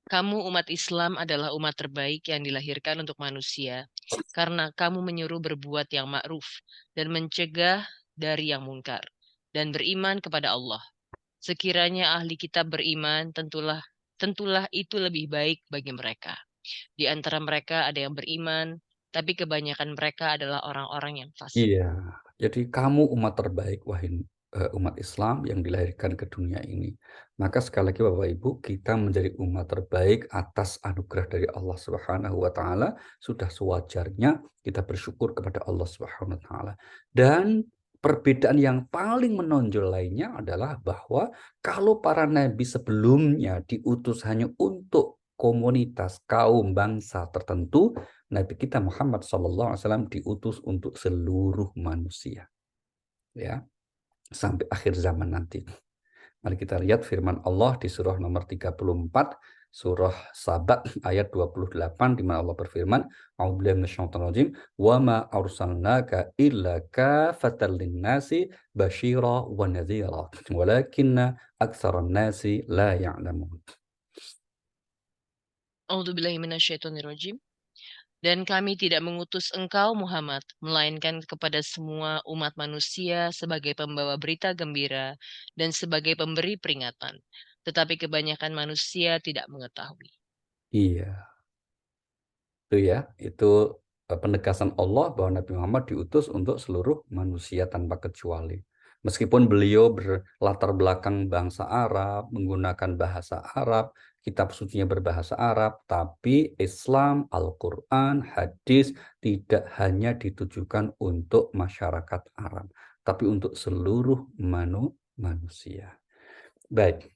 Kamu umat Islam adalah umat terbaik yang dilahirkan untuk manusia, karena kamu menyuruh berbuat yang ma'ruf dan mencegah dari yang munkar, dan beriman kepada Allah. Sekiranya ahli kitab beriman, tentulah itu lebih baik bagi mereka. Di antara mereka ada yang beriman, tapi kebanyakan mereka adalah orang-orang yang fasik. Iya, jadi kamu umat terbaik, wahai umat Islam yang dilahirkan ke dunia ini. Maka sekali lagi Bapak Ibu, kita menjadi umat terbaik atas anugerah dari Allah Subhanahu wa Ta'ala. Sudah sewajarnya kita bersyukur kepada Allah Subhanahu wa Ta'ala. Dan perbedaan yang paling menonjol lainnya adalah bahwa kalau para nabi sebelumnya diutus hanya untuk komunitas, kaum, bangsa tertentu, Nabi kita Muhammad SAW diutus untuk seluruh manusia. Ya, sampai akhir zaman nanti. Mari kita lihat firman Allah di surah nomor 34, surah Saba ayat 28, di mana Allah berfirman, A'udzubillahi minasyaitonir rajim, wa ma arsalnaka illa kafatan linnasi basyira wa nadhira, walakinna aktsaran nasi la ya'lamun. A'udzubillahi minasyaitonirrajim. Dan kami tidak mengutus engkau Muhammad, melainkan kepada semua umat manusia sebagai pembawa berita gembira dan sebagai pemberi peringatan. Tetapi kebanyakan manusia tidak mengetahui. Iya. Itu penegasan Allah bahwa Nabi Muhammad diutus untuk seluruh manusia tanpa kecuali. Meskipun beliau berlatar belakang bangsa Arab, menggunakan bahasa Arab, kitab sucinya berbahasa Arab, tapi Islam, Al-Quran, hadis tidak hanya ditujukan untuk masyarakat Arab, tapi untuk seluruh manusia. Baik.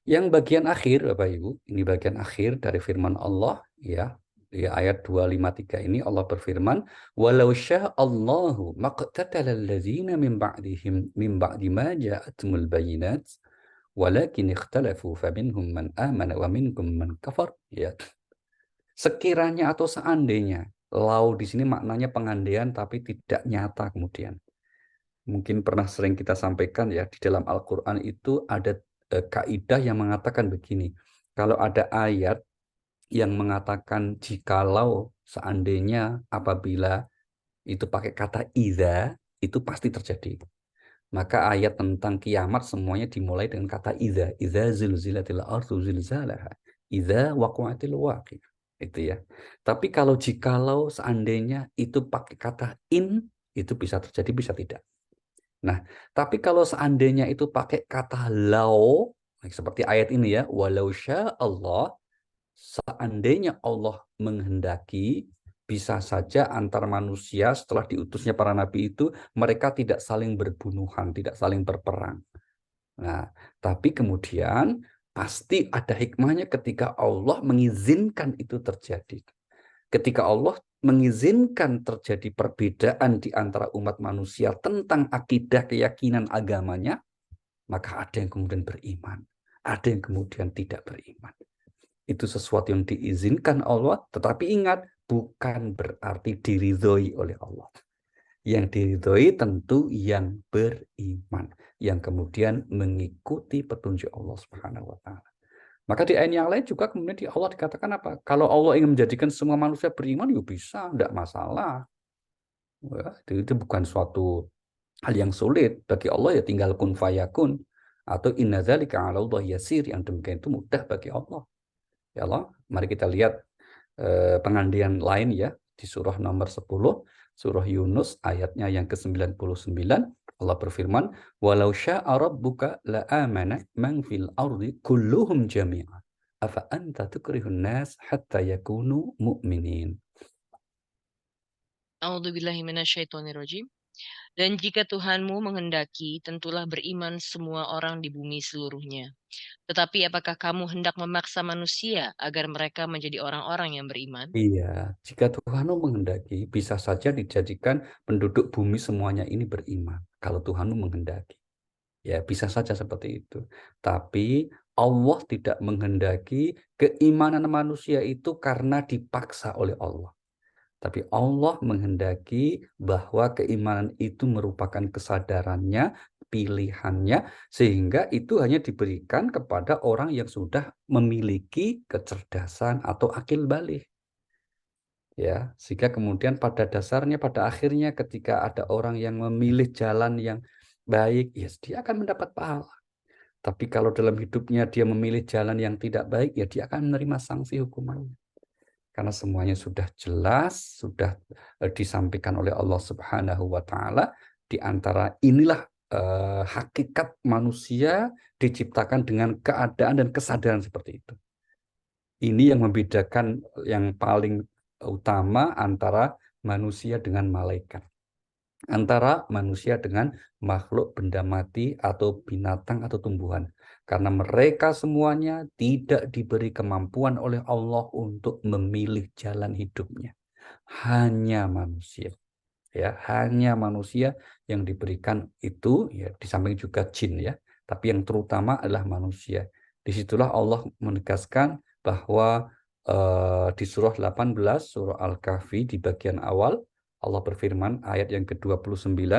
Yang bagian akhir, Bapak Ibu, ini bagian akhir dari firman Allah, ya. Di ayat 253 ini Allah berfirman, "Walau sya'allahu maqtatala allazina min ba'dihim min ba'di ma ja'atumul bayyinat, walakin ikhtalafu faminhum man amana wa minkum man kafar." Ya. Sekiranya atau seandainya, lau di sini maknanya pengandaian tapi tidak nyata kemudian. Mungkin pernah sering kita sampaikan ya, di dalam Al-Qur'an itu ada kaidah yang mengatakan begini. Kalau ada ayat yang mengatakan jikalau, seandainya, apabila, itu pakai kata idza, itu pasti terjadi. Maka ayat tentang kiamat semuanya dimulai dengan kata idza. Idza zilzilatil ardu zilzalaha. Idza waqa'atil waqi'ah. Itu ya. Tapi jikalau seandainya itu pakai kata in, itu bisa terjadi, bisa tidak. Nah, tapi kalau seandainya itu pakai kata lau, seperti ayat ini ya, walau sya Allah, seandainya Allah menghendaki, bisa saja antar manusia setelah diutusnya para nabi itu, mereka tidak saling berbunuhan, tidak saling berperang. Nah, tapi kemudian pasti ada hikmahnya ketika Allah mengizinkan itu terjadi. Ketika Allah mengizinkan terjadi perbedaan di antara umat manusia tentang akidah, keyakinan agamanya, maka ada yang kemudian beriman, ada yang kemudian tidak beriman. Itu sesuatu yang diizinkan Allah, tetapi ingat, bukan berarti diridhoi oleh Allah. Yang diridhoi tentu yang beriman, yang kemudian mengikuti petunjuk Allah Subhanahu wa taala. Maka di ayat yang lain juga kemudian di Allah dikatakan apa? Kalau Allah ingin menjadikan semua manusia beriman, ya bisa, tidak masalah. Ya, itu bukan suatu hal yang sulit bagi Allah, ya tinggal kun fayakun, atau inna dzalika 'ala Allah yasir, yang demikian itu mudah bagi Allah. Ya Allah, mari kita lihat pengandian lain ya di surah nomor 10, surah Yunus ayatnya yang ke-99. Allah berfirman, walau syaa rabbuka la amana man fil ardi kulluhum jami'a afa anta tukrihun nas hatta yakunu mu'minin. A'udzubillahi minasyaitonirrajim. Dan jika Tuhanmu menghendaki, tentulah beriman semua orang di bumi seluruhnya. Tetapi apakah kamu hendak memaksa manusia agar mereka menjadi orang-orang yang beriman? Iya, jika Tuhanmu menghendaki, bisa saja dijadikan penduduk bumi semuanya ini beriman. Kalau Tuhanmu menghendaki. Ya, bisa saja seperti itu. Tapi Allah tidak menghendaki keimanan manusia itu karena dipaksa oleh Allah. Tapi Allah menghendaki bahwa keimanan itu merupakan kesadarannya, pilihannya, sehingga itu hanya diberikan kepada orang yang sudah memiliki kecerdasan atau akil balik. Ya, sehingga kemudian pada dasarnya, pada akhirnya ketika ada orang yang memilih jalan yang baik, ya dia akan mendapat pahala. Tapi kalau dalam hidupnya dia memilih jalan yang tidak baik, ya dia akan menerima sanksi hukumannya. Karena semuanya sudah jelas, sudah disampaikan oleh Allah Subhanahu wa taala, di antara inilah hakikat manusia diciptakan dengan keadaan dan kesadaran seperti itu. Ini yang membedakan yang paling utama antara manusia dengan malaikat. Antara manusia dengan makhluk benda mati atau binatang atau tumbuhan. Karena mereka semuanya tidak diberi kemampuan oleh Allah untuk memilih jalan hidupnya. Hanya manusia. Ya, hanya manusia yang diberikan itu, ya, di samping juga jin ya. Tapi yang terutama adalah manusia. Disitulah Allah menegaskan bahwa di surah 18, surah Al-Kahfi di bagian awal, Allah berfirman ayat yang ke-29,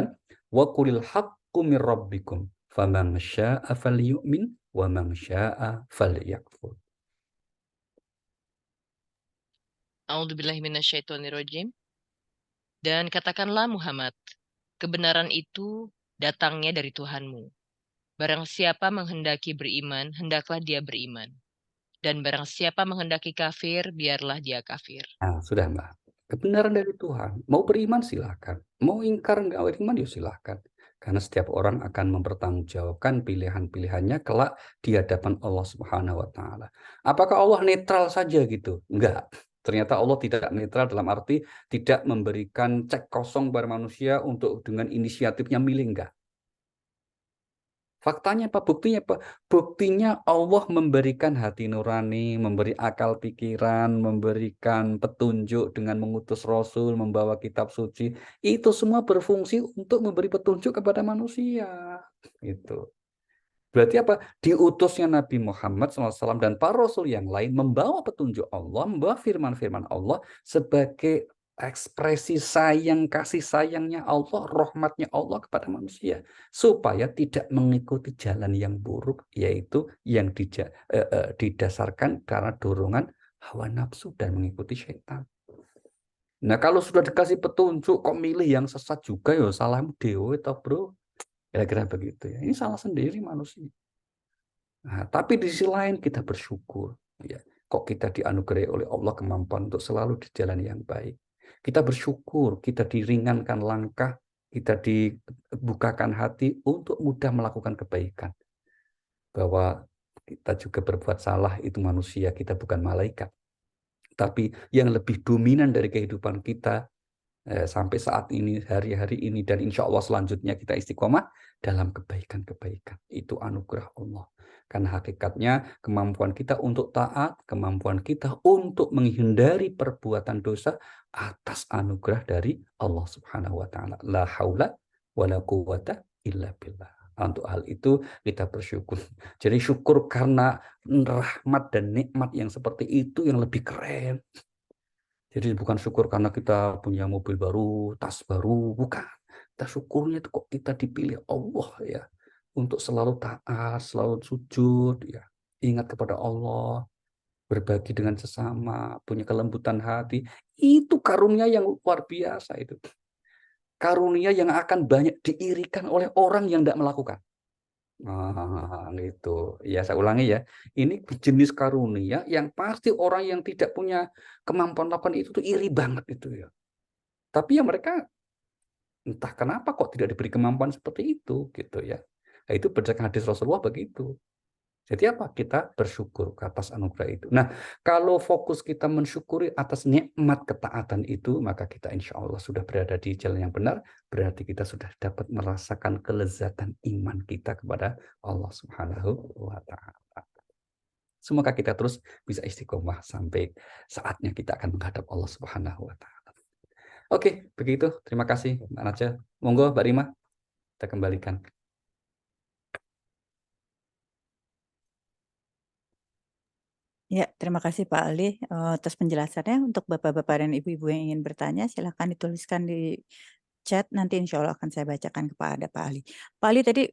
wa qulil haqqu mir rabbikum faman syaa'a falyu'min wa man syaa'a falyakfur. A'udzubillahi minasyaitonirrajim. Dan katakanlah Muhammad, kebenaran itu datangnya dari Tuhanmu. Barang siapa menghendaki beriman, hendaklah dia beriman. Dan barang siapa menghendaki kafir, biarlah dia kafir. Nah, sudah Mbak. Kebenaran dari Tuhan. Mau beriman silahkan. Mau ingkar nggak beriman ya silahkan. Karena setiap orang akan mempertanggungjawabkan pilihan-pilihannya kelak di hadapan Allah Subhanahu wa taala. Apakah Allah netral saja gitu? Enggak. Ternyata Allah tidak netral dalam arti tidak memberikan cek kosong pada manusia untuk dengan inisiatifnya milih, enggak. Faktanya apa? Buktinya apa? Buktinya Allah memberikan hati nurani, memberi akal pikiran, memberikan petunjuk dengan mengutus Rasul, membawa kitab suci. Itu semua berfungsi untuk memberi petunjuk kepada manusia. Itu. Berarti apa? Diutusnya Nabi Muhammad SAW dan para Rasul yang lain membawa petunjuk Allah, membawa firman-firman Allah sebagai ekspresi sayang, kasih sayangnya Allah, rahmatnya Allah kepada manusia. Supaya tidak mengikuti jalan yang buruk, yaitu yang didasarkan karena dorongan hawa nafsu dan mengikuti syaitan. Nah, kalau sudah dikasih petunjuk, kok milih yang sesat juga, ya salahmu dewe toh bro. Kira-kira begitu ya. Ini salah sendiri manusia. Nah, tapi di sisi lain kita bersyukur. Ya. kok kita dianugerahi oleh Allah kemampuan untuk selalu di jalan yang baik. Kita bersyukur, kita diringankan langkah, kita dibukakan hati untuk mudah melakukan kebaikan. Bahwa kita juga berbuat salah, itu manusia, kita bukan malaikat. Tapi yang lebih dominan dari kehidupan kita sampai saat ini, hari-hari ini, dan insya Allah selanjutnya kita istiqomah dalam kebaikan-kebaikan. Itu anugerah Allah. Karena hakikatnya kemampuan kita untuk taat, kemampuan kita untuk menghindari perbuatan dosa atas anugerah dari Allah Subhanahu wa taala. La haula wala quwata illa billah. Untuk hal itu kita bersyukur. Jadi syukur karena rahmat dan nikmat yang seperti itu yang lebih keren. Jadi bukan syukur karena kita punya mobil baru, tas baru, bukan. Kita syukurnya itu kok kita dipilih Allah ya untuk selalu taat, selalu sujud ya. Ingat kepada Allah, berbagi dengan sesama, punya kelembutan hati. Itu karunia yang luar biasa itu. Karunia yang akan banyak diirikan oleh orang yang tidak melakukan. Gitu. Ya, saya ulangi ya. Ini jenis karunia yang pasti orang yang tidak punya kemampuan melakukan itu tuh iri banget itu ya. Tapi ya mereka entah kenapa kok tidak diberi kemampuan seperti itu gitu ya. Nah, itu berdasarkan hadis Rasulullah begitu. Jadi apa? Kita bersyukur atas anugerah itu. Nah, kalau fokus kita mensyukuri atas nikmat ketaatan itu, maka kita insya Allah sudah berada di jalan yang benar. Berarti kita sudah dapat merasakan kelezatan iman kita kepada Allah Subhanahu wa Ta'ala. Semoga kita terus bisa istiqomah sampai saatnya kita akan menghadap Allah Subhanahu wa Ta'ala. Oke, begitu. Terima kasih, Mbak Naja. Monggo, Mbak Rima, kita kembalikan. Ya, terima kasih Pak Ali atas penjelasannya. Untuk Bapak-Bapak dan Ibu-Ibu yang ingin bertanya, silakan dituliskan di chat, nanti insya Allah akan saya bacakan kepada Pak Ali. Pak Ali tadi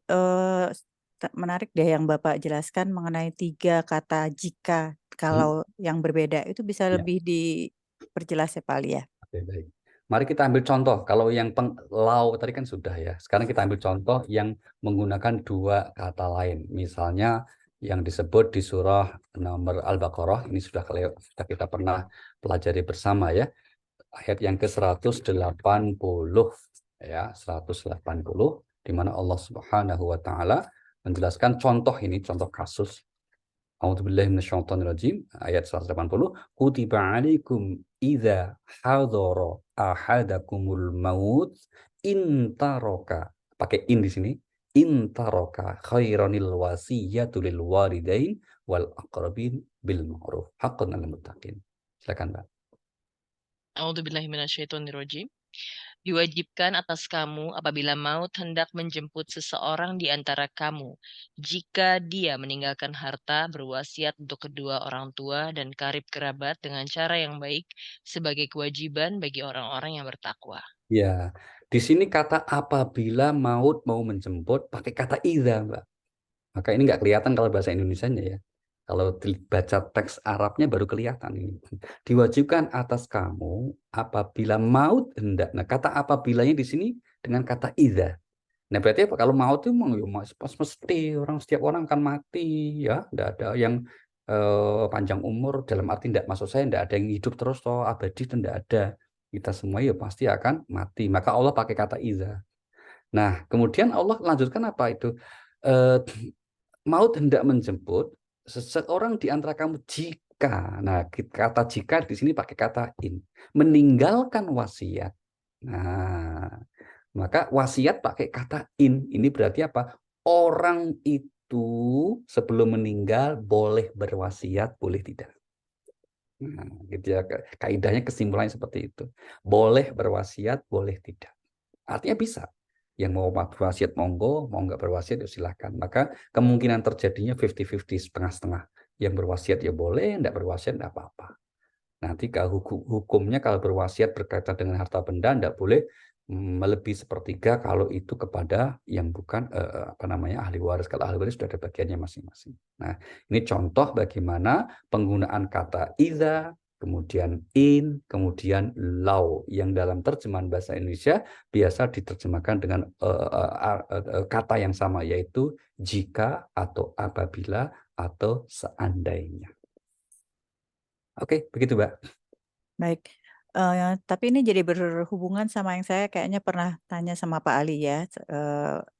menarik deh yang Bapak jelaskan mengenai 3 kata jika, kalau yang berbeda. Itu bisa Ya. lebih diperjelas ya Pak Ali ya? Oke, baik. Mari kita ambil contoh. Kalau yang lau tadi kan sudah ya. Sekarang kita ambil contoh yang menggunakan 2 kata lain. Misalnya yang disebut di surah nomor Al-Baqarah. Ini sudah kita pernah pelajari bersama ya. Ayat yang ke-180 ya, 180 di mana Allah Subhanahu wa taala menjelaskan contoh ini, contoh kasus. A'udzubillahi minasyaitonirrajim, ayat 180, kutiba alaikum idza hadara ahadakumul maut in taraka, pakai in di sini, in taraka khairanil wasiyatu lil walidain wal aqrabin bil ma'ruf haqqan 'alal muttaqin. Silakan, Mbak. A'udzubillahi minasyaitonirrajim. Diwajibkan atas kamu apabila maut hendak menjemput seseorang di antara kamu, jika dia meninggalkan harta, berwasiat untuk kedua orang tua dan karib kerabat dengan cara yang baik sebagai kewajiban bagi orang-orang yang bertakwa. Ya, di sini kata apabila maut mau menjemput pakai kata idza, Mbak. Maka ini nggak kelihatan kalau bahasa Indonesianya ya. Kalau dibaca teks Arabnya baru kelihatan ini. Diwajibkan atas kamu apabila maut hendak. Nah, kata apabilanya di sini dengan kata idza. Nah, berarti apa? Kalau maut itu memang ya mesti setiap orang akan mati ya. Tidak ada yang panjang umur dalam arti tidak, maksud saya tidak ada yang hidup terus toh abadi, tidak ada. Kita semua ya pasti akan mati. Maka Allah pakai kata idza. Nah, kemudian Allah lanjutkan apa itu? Maut hendak menjemput seseorang di antara kamu jika, nah kata jika di sini pakai kata in, meninggalkan wasiat. Nah, maka wasiat pakai kata in. Ini berarti apa? Orang itu sebelum meninggal boleh berwasiat, boleh tidak. Nah, gitu ya. Kaidahnya kesimpulannya seperti itu. Boleh berwasiat, boleh tidak. Artinya bisa. Yang mau berwasiat monggo, mau nggak berwasiat ya silahkan. Maka kemungkinan terjadinya 50-50, setengah-setengah. Yang berwasiat ya boleh, nggak berwasiat nggak apa-apa. Nanti kalau hukumnya kalau berwasiat berkaitan dengan harta benda nggak boleh melebihi sepertiga kalau itu kepada yang bukan ahli waris. Kalau ahli waris sudah ada bagiannya masing-masing. Nah, ini contoh bagaimana penggunaan kata idza, kemudian in, kemudian lau yang dalam terjemahan bahasa Indonesia biasa diterjemahkan dengan kata yang sama, yaitu jika atau apabila atau seandainya. Oke, begitu Mbak. Baik, tapi ini jadi berhubungan sama yang saya kayaknya pernah tanya sama Pak Ali ya.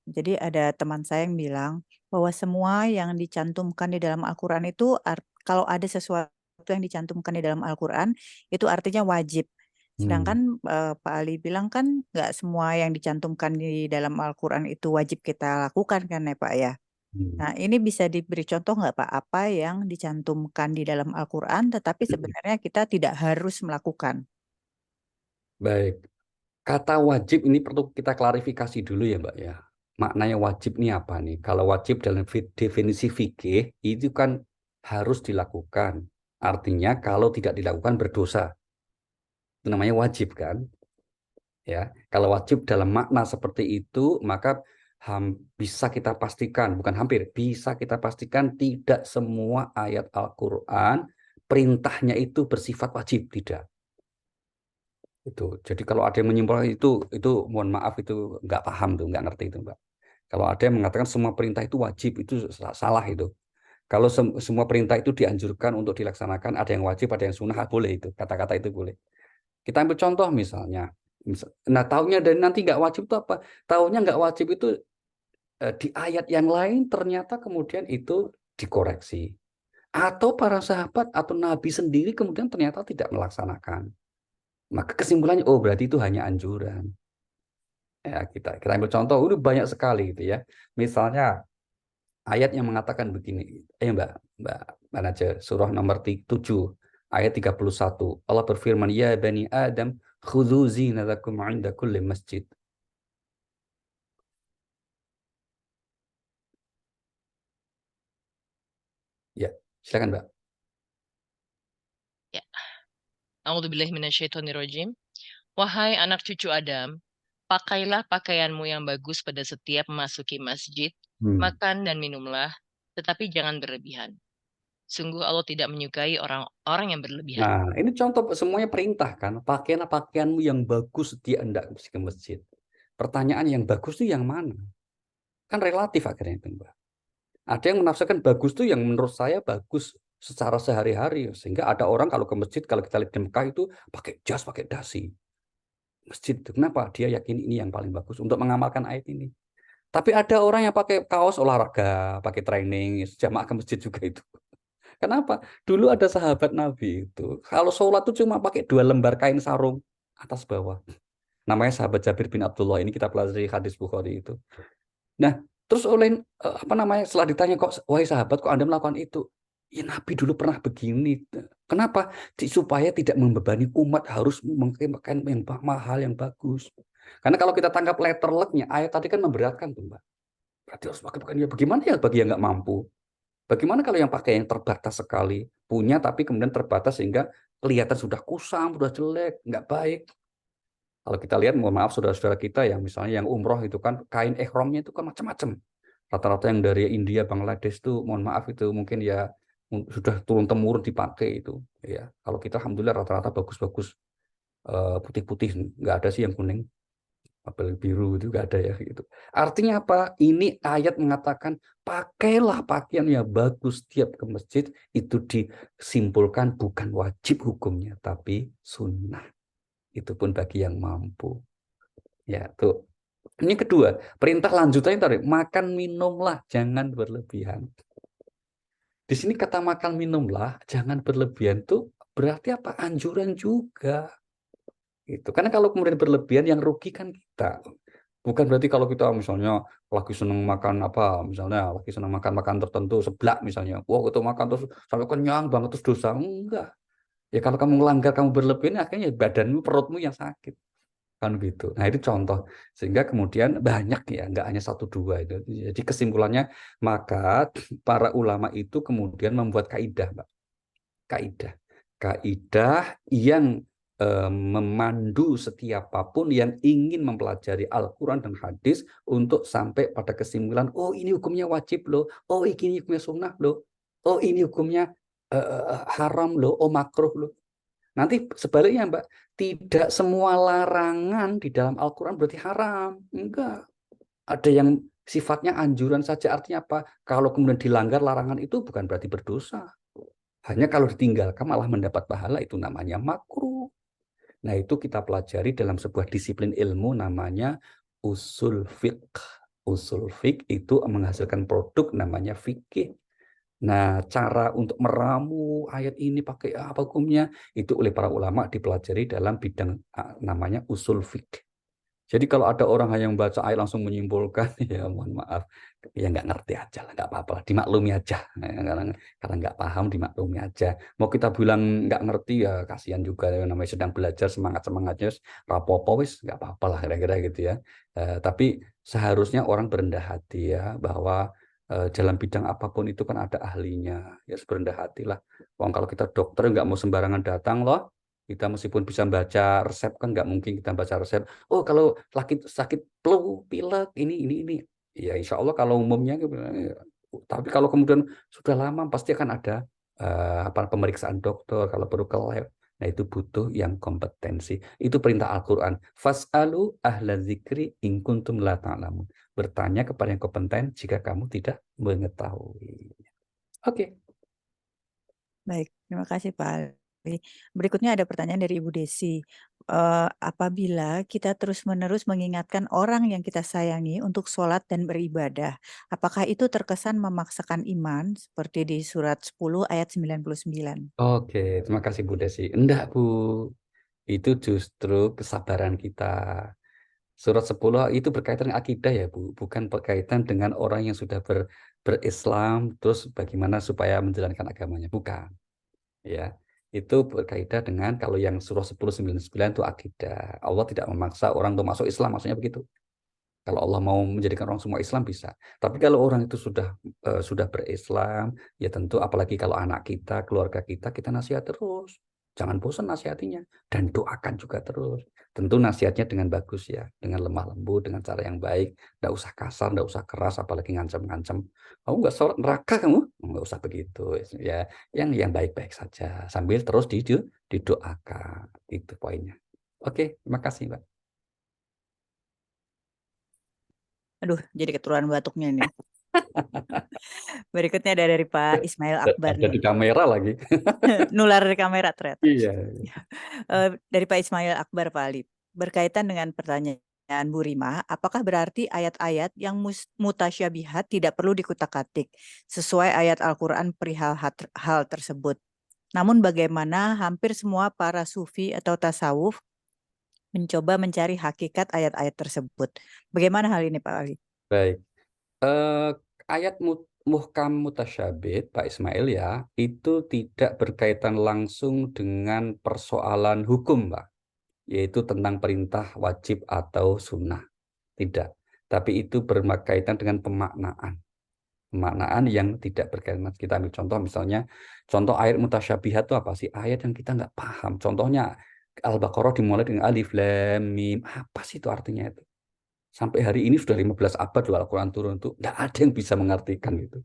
Jadi ada teman saya yang bilang bahwa semua yang dicantumkan di dalam Al-Quran itu kalau ada sesuatu yang dicantumkan di dalam Al-Quran itu artinya wajib. Sedangkan Pak Ali bilang kan nggak semua yang dicantumkan di dalam Al-Quran itu wajib kita lakukan kan ya Pak ya. Nah, ini bisa diberi contoh nggak Pak, apa yang dicantumkan di dalam Al-Quran, tetapi sebenarnya kita tidak harus melakukan? Baik, kata wajib ini perlu kita klarifikasi dulu ya Mbak ya. Maknanya wajib ini apa nih? Kalau wajib dalam definisi fikih itu kan harus dilakukan. Artinya kalau tidak dilakukan berdosa. Itu namanya wajib kan? Ya, kalau wajib dalam makna seperti itu maka bisa kita pastikan, bukan hampir, bisa kita pastikan tidak semua ayat Al-Quran perintahnya itu bersifat wajib, tidak. Itu. Jadi kalau ada yang menyimpulkan itu mohon maaf itu nggak paham tuh, nggak ngerti itu Mbak. Kalau ada yang mengatakan semua perintah itu wajib, itu salah itu. Kalau semua perintah itu dianjurkan untuk dilaksanakan, ada yang wajib, ada yang sunnah, boleh itu. Kata-kata itu boleh. Kita ambil contoh misalnya. Nah, taunya dari nanti nggak wajib itu apa? Taunya nggak wajib itu di ayat yang lain ternyata kemudian itu dikoreksi. Atau para sahabat atau Nabi sendiri kemudian ternyata tidak melaksanakan. Maka kesimpulannya, oh berarti itu hanya anjuran. Ya, kita ambil contoh, udah banyak sekali gitu ya. Misalnya ayat yang mengatakan begini, Mbak, mana aja, surah nomor 7, ayat 31. Allah berfirman, ya bani Adam, khudhu zinatakum 'inda kulli masjid. Ya, silakan Mbak. Ya. A'udzubillahi minasyaitonirrajim. Wahai anak cucu Adam, pakailah pakaianmu yang bagus pada setiap memasuki masjid, makan dan minumlah, tetapi jangan berlebihan. Sungguh Allah tidak menyukai orang-orang yang berlebihan. Nah, ini contoh semuanya perintah kan. Pakailah pakaianmu yang bagus dia hendak ke masjid. Pertanyaan yang bagus itu yang mana? Kan relatif akhirnya itu, Mbak. Ada yang menafsirkan bagus itu yang menurut saya bagus secara sehari-hari. Sehingga ada orang kalau ke masjid, kalau kita lihat di Mekah itu pakai jas, pakai dasi. Masjid, kenapa? Dia yakin ini yang paling bagus untuk mengamalkan ayat ini. Tapi ada orang yang pakai kaos olahraga, pakai training, jamaah ke masjid juga itu. Kenapa? Dulu ada sahabat Nabi itu, kalau sholat itu cuma pakai 2 lembar kain sarung atas bawah. Namanya sahabat Jabir bin Abdullah, ini kita pelajari hadis Bukhari itu. Nah, terus setelah ditanya kok, wahai sahabat, kok Anda melakukan itu? Ya Nabi dulu pernah begini. Kenapa? Supaya tidak membebani umat harus memakai pakaian yang mahal, yang bagus. Karena kalau kita tangkap letter luck-nya, ayat tadi kan memberatkan tuh Mbak. Berarti harus pakai pakaian, ya bagaimana ya bagi yang nggak mampu? Bagaimana kalau yang pakai yang terbatas sekali, punya tapi kemudian terbatas sehingga kelihatan sudah kusam, sudah jelek, nggak baik. Kalau kita lihat, mohon maaf saudara-saudara kita yang misalnya yang umroh itu kan kain ihramnya itu kan macam-macam. Rata-rata yang dari India, Bangladesh itu mohon maaf itu mungkin ya sudah turun-temurun dipakai itu. Ya, kalau kita alhamdulillah rata-rata bagus-bagus, putih-putih, nggak ada sih yang kuning. Apel biru itu nggak ada ya gitu. Artinya apa? Ini ayat mengatakan pakailah pakaian yang bagus tiap ke masjid, itu disimpulkan bukan wajib hukumnya tapi sunnah. Itu pun bagi yang mampu. Ya, tuh. Ini kedua, perintah lanjutannya tadi, makan minumlah jangan berlebihan. Di sini kata makan minumlah jangan berlebihan tuh berarti apa? Anjuran juga. Itu. Karena kalau kemudian berlebihan yang rugi kan kita. Bukan berarti kalau kita misalnya lagi senang makan apa, misalnya lagi senang makan makan tertentu, seblak misalnya, wah itu makan terus sampai kenyang banget terus dosa, enggak. Ya kalau kamu melanggar, kamu berlebihan, akhirnya badanmu, perutmu yang sakit, kan gitu. Nah itu contoh, sehingga kemudian banyak ya, enggak hanya 1-2 itu. Jadi kesimpulannya, maka para ulama itu kemudian membuat kaidah, Mbak. Kaidah yang memandu setiap apapun yang ingin mempelajari Al-Quran dan hadis untuk sampai pada kesimpulan, oh ini hukumnya wajib loh, oh ini hukumnya sunnah loh, oh ini hukumnya haram loh, oh makruh loh. Nanti sebaliknya Mbak, tidak semua larangan di dalam Al-Quran berarti haram. Enggak. Ada yang sifatnya anjuran saja, artinya apa? Kalau kemudian dilanggar larangan itu bukan berarti berdosa. Hanya kalau ditinggalkan malah mendapat pahala itu namanya makruh. Nah, itu kita pelajari dalam sebuah disiplin ilmu namanya usul fiqh. Usul fiqh itu menghasilkan produk namanya fikih. Nah, cara untuk meramu ayat ini pakai apa hukumnya itu oleh para ulama dipelajari dalam bidang namanya usul fiqh. Jadi kalau ada orang yang baca ayat langsung menyimpulkan, ya mohon maaf, ya nggak ngerti aja lah, nggak apa-apa, dimaklumi aja. Karena nggak paham, dimaklumi aja. Mau kita bilang nggak ngerti ya kasihan juga, ya, namanya sedang belajar semangat-semangatnya, rapopo wis nggak apa-apa lah kira-kira gitu ya. Tapi seharusnya orang berendah hati ya, bahwa dalam bidang apapun itu kan ada ahlinya, ya berendah hati lah. Kalau kita dokter nggak mau sembarangan datang loh. Kita meskipun bisa baca resep kan nggak mungkin kita baca resep. Oh kalau sakit flu, pilek, ini. Ya insya Allah kalau umumnya. Tapi kalau kemudian sudah lama pasti akan ada pemeriksaan dokter kalau perlu ke lab. Nah itu butuh yang kompetensi. Itu perintah Al-Quran. Fas'alu ahla zikri in kuntum la ta'lamun. Bertanya kepada yang kompeten jika kamu tidak mengetahui. Oke. Baik, terima kasih Pak Ali. Berikutnya ada pertanyaan dari Ibu Desi. Apabila kita terus-menerus mengingatkan orang yang kita sayangi untuk sholat dan beribadah, apakah itu terkesan memaksakan iman seperti di surat 10 ayat 99? Oke, terima kasih Bu Desi. Enggak Bu, itu justru kesabaran kita. Surat 10 itu berkaitan dengan akidah ya Bu, bukan berkaitan dengan orang yang sudah berislam terus bagaimana supaya menjalankan agamanya, bukan. Ya, itu berkaitan dengan kalau yang surah 10:99 itu akidah. Allah tidak memaksa orang untuk masuk Islam, maksudnya begitu. Kalau Allah mau menjadikan orang semua Islam bisa. Tapi kalau orang itu sudah berislam, ya tentu apalagi kalau anak kita, keluarga kita nasihat terus. Jangan bosan nasihatinya dan doakan juga terus. Tentu nasihatnya dengan bagus ya, dengan lemah lembut, dengan cara yang baik. Nggak usah kasar, nggak usah keras, apalagi ngancam-ngancam. Kamu nggak sholat neraka kamu, nggak usah begitu. Ya, yang baik-baik saja. Sambil terus didoakan. Itu poinnya. Oke, terima kasih Mbak. Aduh, jadi keturunan batuknya ini. Berikutnya ada dari Pak Ismail Akbar Ada di nih. kamera lagi. Nular dari kamera ternyata. Iya. Dari Pak Ismail Akbar Pak Ali. Berkaitan dengan pertanyaan Bu Rima, apakah berarti ayat-ayat yang mutasyabihat tidak perlu dikutak-atik sesuai ayat Al-Quran perihal hal tersebut? Namun bagaimana hampir semua para sufi atau tasawuf mencoba mencari hakikat ayat-ayat tersebut? Bagaimana hal ini Pak Ali? Baik. Ayat muhkam mutasyabih, Pak Ismail ya, itu tidak berkaitan langsung dengan persoalan hukum, Pak. Yaitu tentang perintah wajib atau sunnah. Tidak. Tapi itu berkaitan dengan pemaknaan. Pemaknaan yang tidak berkaitan. Kita ambil contoh misalnya, contoh ayat mutasyabihat itu apa sih? Ayat yang kita nggak paham. Contohnya Al-Baqarah dimulai dengan alif, lam, mim. Apa sih itu artinya itu? Sampai hari ini sudah 15 abad loh Al-Quran turun itu. Tidak ada yang bisa mengartikan itu.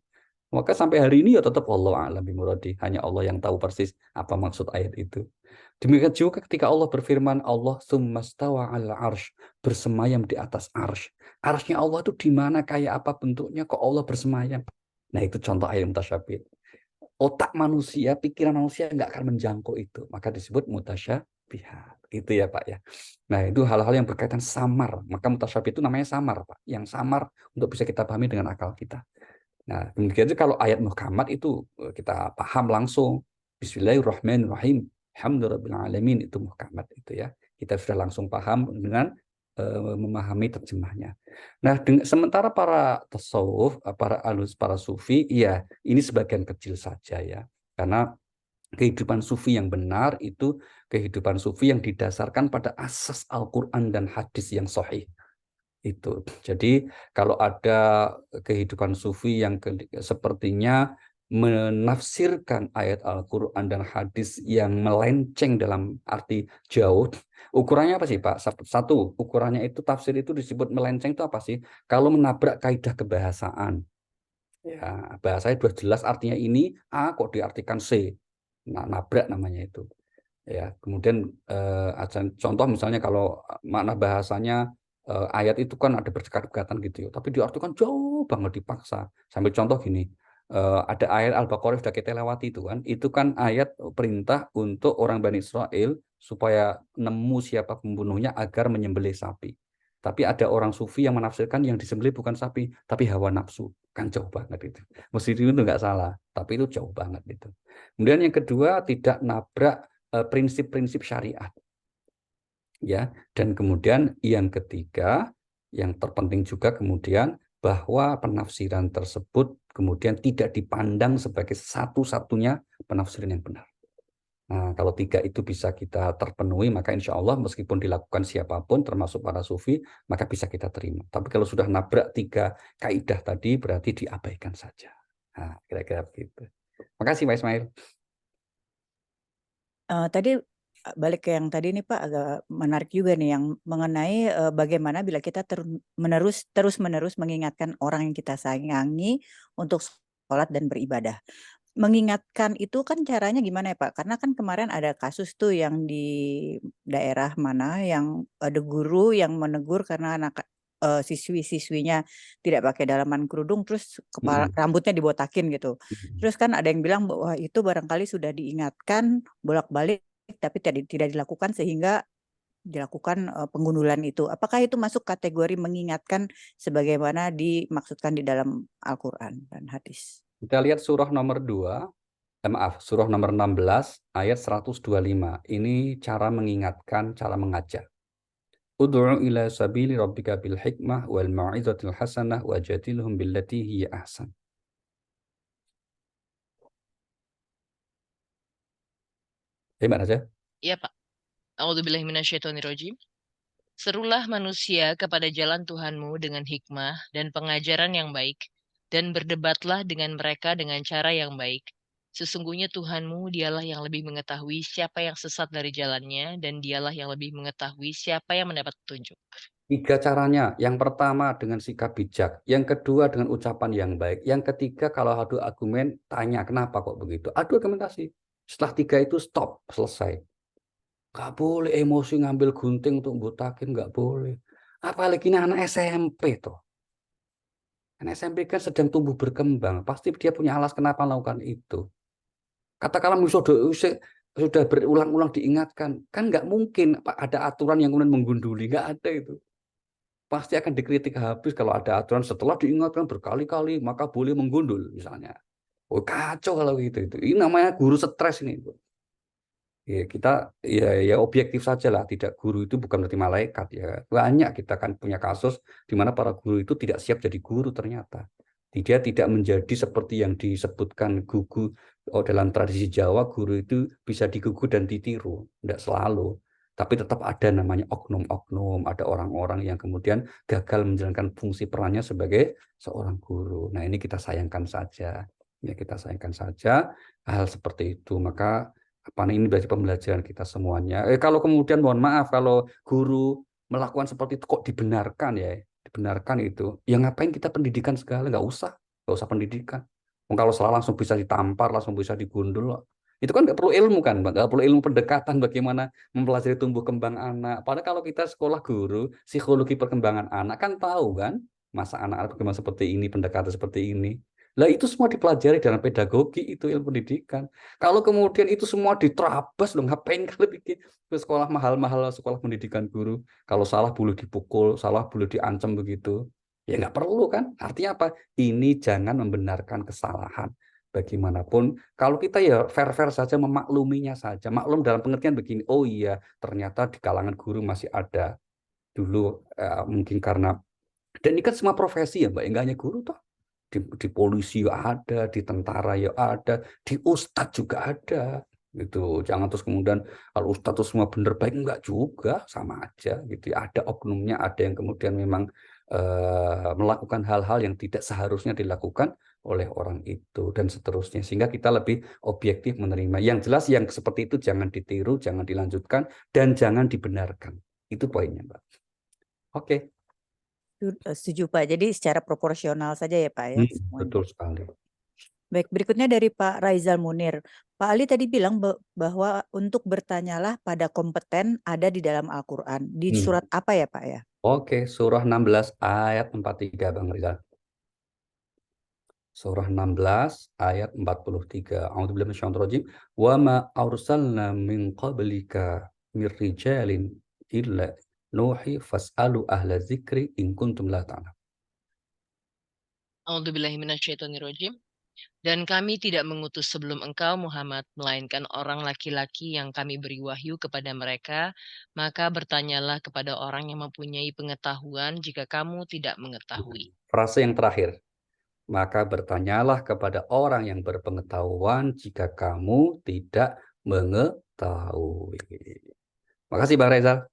Maka sampai hari ini ya tetap Allah a'lam bimuradi. Hanya Allah yang tahu persis apa maksud ayat itu. Demikian juga ketika Allah berfirman, Allah tsummastawa 'alal arsy, bersemayam di atas arsy. Arsy-nya Allah itu di mana, kayak apa bentuknya, kok Allah bersemayam. Nah itu contoh ayat mutasyabih. Otak manusia, pikiran manusia nggak akan menjangkau itu. Maka disebut mutasyabihat. Itu ya Pak ya. Nah itu hal-hal yang berkaitan samar. Maka mutasyabih itu namanya samar Pak. Yang samar untuk bisa kita pahami dengan akal kita. Nah, demikian juga kalau ayat muhkamat itu kita paham langsung. Bismillahirrahmanirrahim. Alhamdulillahirrahmanirrahim. Itu muhkamat itu ya. Kita sudah langsung paham dengan memahami terjemahnya. Nah, sementara para tasawuf, para sufi, iya, ini sebagian kecil saja ya. Karena kehidupan sufi yang benar itu kehidupan sufi yang didasarkan pada asas Al-Quran dan hadis yang sahih. Itu. Jadi kalau ada kehidupan sufi yang sepertinya menafsirkan ayat Al-Quran dan hadis yang melenceng dalam arti jauh, ukurannya apa sih Pak? Satu, ukurannya itu tafsir itu disebut melenceng itu apa sih? Kalau menabrak kaidah kebahasaan. Ya, bahasanya sudah jelas artinya ini A kok diartikan C. Nah, nabrak namanya itu. Ya, kemudian contoh misalnya kalau makna bahasanya ayat itu kan ada berdekat-dekatan gitu ya, tapi diartikan jauh banget dipaksa. Sambil contoh gini, ada ayat Al-Baqarah sudah kita lewati itu kan ayat perintah untuk orang Bani Israel supaya nemu siapa pembunuhnya agar menyembelih sapi. Tapi ada orang sufi yang menafsirkan yang disembelih bukan sapi, tapi hawa nafsu. Kan jauh banget itu. Meskipun itu nggak salah, tapi itu jauh banget itu. Kemudian yang kedua, tidak nabrak prinsip-prinsip syariat. Ya, dan kemudian yang ketiga, yang terpenting juga kemudian bahwa penafsiran tersebut kemudian tidak dipandang sebagai satu-satunya penafsiran yang benar. Nah, kalau tiga itu bisa kita terpenuhi, maka insya Allah meskipun dilakukan siapapun, termasuk para sufi, maka bisa kita terima. Tapi kalau sudah nabrak tiga kaidah tadi, berarti diabaikan saja. Nah, kira-kira begitu. Makasih Pak Ismail. Tadi balik ke yang tadi nih Pak, agak menarik juga nih yang mengenai bagaimana bila kita terus-menerus mengingatkan orang yang kita sayangi untuk sholat dan beribadah. Mengingatkan itu kan caranya gimana ya Pak? Karena kan kemarin ada kasus tuh yang di daerah mana yang ada guru yang menegur karena siswi-siswinya tidak pakai dalaman kerudung, terus rambutnya dibotakin gitu. Terus kan ada yang bilang bahwa itu barangkali sudah diingatkan bolak-balik tapi tidak dilakukan sehingga dilakukan pengundulan itu. Apakah itu masuk kategori mengingatkan sebagaimana dimaksudkan di dalam Al-Qur'an dan hadis? Kita lihat surah nomor 2, surah nomor 16 ayat 125. Ini cara mengingatkan, cara mengajak. Ud'u ila sabili rabbika bil hikmah wal mau'izatil hasanah wajadilhum billati hiya ahsan. Hebat aja. Iya, Pak. A'udzubillahi minasyaitonirrajim. Serulah manusia kepada jalan Tuhanmu dengan hikmah dan pengajaran yang baik, dan berdebatlah dengan mereka dengan cara yang baik. Sesungguhnya Tuhanmu dialah yang lebih mengetahui siapa yang sesat dari jalannya, dan dialah yang lebih mengetahui siapa yang mendapat petunjuk. 3 caranya. Yang pertama dengan sikap bijak, yang kedua dengan ucapan yang baik, yang ketiga kalau adu argumen tanya kenapa kok begitu. Adu argumentasi. Setelah 3 itu stop, selesai. Nggak boleh emosi ngambil gunting untuk botakin, nggak boleh. Apalagi ini anak SMP tuh. Anak SMP kan sedang tumbuh berkembang, pasti dia punya alas kenapa melakukan itu. Katakanlah sudah berulang-ulang diingatkan, kan nggak mungkin ada aturan yang kemudian menggunduli, nggak ada itu. Pasti akan dikritik habis kalau ada aturan setelah diingatkan berkali-kali maka boleh menggundul misalnya. Oh kacau kalau gitu itu. Ini namanya guru stres ini. Ya kita ya objektif saja lah, tidak, guru itu bukan berarti malaikat ya. Banyak kita kan punya kasus di mana para guru itu tidak siap jadi guru ternyata. Dia tidak menjadi seperti yang disebutkan gugu dalam tradisi Jawa, guru itu bisa digugu dan ditiru, tidak selalu. Tapi tetap ada namanya oknum-oknum, ada orang-orang yang kemudian gagal menjalankan fungsi perannya sebagai seorang guru. Nah ini kita sayangkan saja, ya kita sayangkan saja hal seperti itu. Maka ini berarti pembelajaran kita semuanya. Kalau kemudian mohon maaf kalau guru melakukan seperti itu kok dibenarkan ya, dibenarkan itu. Ya ngapain kita pendidikan segala, nggak usah pendidikan. Kalau salah langsung bisa ditampar, langsung bisa digundul. Itu kan nggak perlu ilmu kan, nggak perlu ilmu pendekatan bagaimana mempelajari tumbuh kembang anak. Padahal kalau kita sekolah guru, psikologi perkembangan anak kan tahu kan, masa anak-anak bagaimana seperti ini, pendekatan seperti ini. Lah itu semua dipelajari dalam pedagogi itu ilmu pendidikan. Kalau kemudian itu semua diterabas, loh ngapain kalian bikin ke sekolah mahal-mahal, sekolah pendidikan guru? Kalau salah boleh dipukul, salah boleh diancam begitu. Ya nggak perlu kan? Artinya apa? Ini jangan membenarkan kesalahan. Bagaimanapun, kalau kita ya fair-fair saja memakluminya saja. Maklum dalam pengertian begini, oh iya ternyata di kalangan guru masih ada dulu mungkin karena, dan ini kan semua profesi ya Mbak, enggak hanya guru toh. Di polisi ada, di tentara ya ada, di ustadz juga ada gitu. Jangan terus kemudian kalau ustadz itu semua benar baik, enggak juga, sama aja gitu. Ada oknumnya, ada yang kemudian memang melakukan hal-hal yang tidak seharusnya dilakukan oleh orang itu dan seterusnya, sehingga kita lebih objektif menerima. Yang jelas yang seperti itu jangan ditiru, jangan dilanjutkan, dan jangan dibenarkan. Itu poinnya Mbak. Oke. Setuju Pak. Jadi secara proporsional saja ya Pak ya semuanya. Betul sekali. Baik, berikutnya dari Pak Raizal Munir. Pak Ali tadi bilang bahwa untuk bertanyalah pada kompeten ada di dalam Al-Qur'an. Di surat apa ya Pak ya? Oke, surah 16 ayat 43 Bang Rizal. Surah 16 ayat 43. A'udzubillahi minasyaitonir rajim. Wa ma arsalna min qablika mir rijalin illa nuhi fas'alu ahla dzikri in kuntum la ta'lamun. A'udzubillahi minasyaitonirrajim. Dan kami tidak mengutus sebelum engkau Muhammad, melainkan orang laki-laki yang kami beri wahyu kepada mereka, maka bertanyalah kepada orang yang mempunyai pengetahuan jika kamu tidak mengetahui. Frase yang terakhir. Maka bertanyalah kepada orang yang berpengetahuan jika kamu tidak mengetahui. Makasih Bang Reza.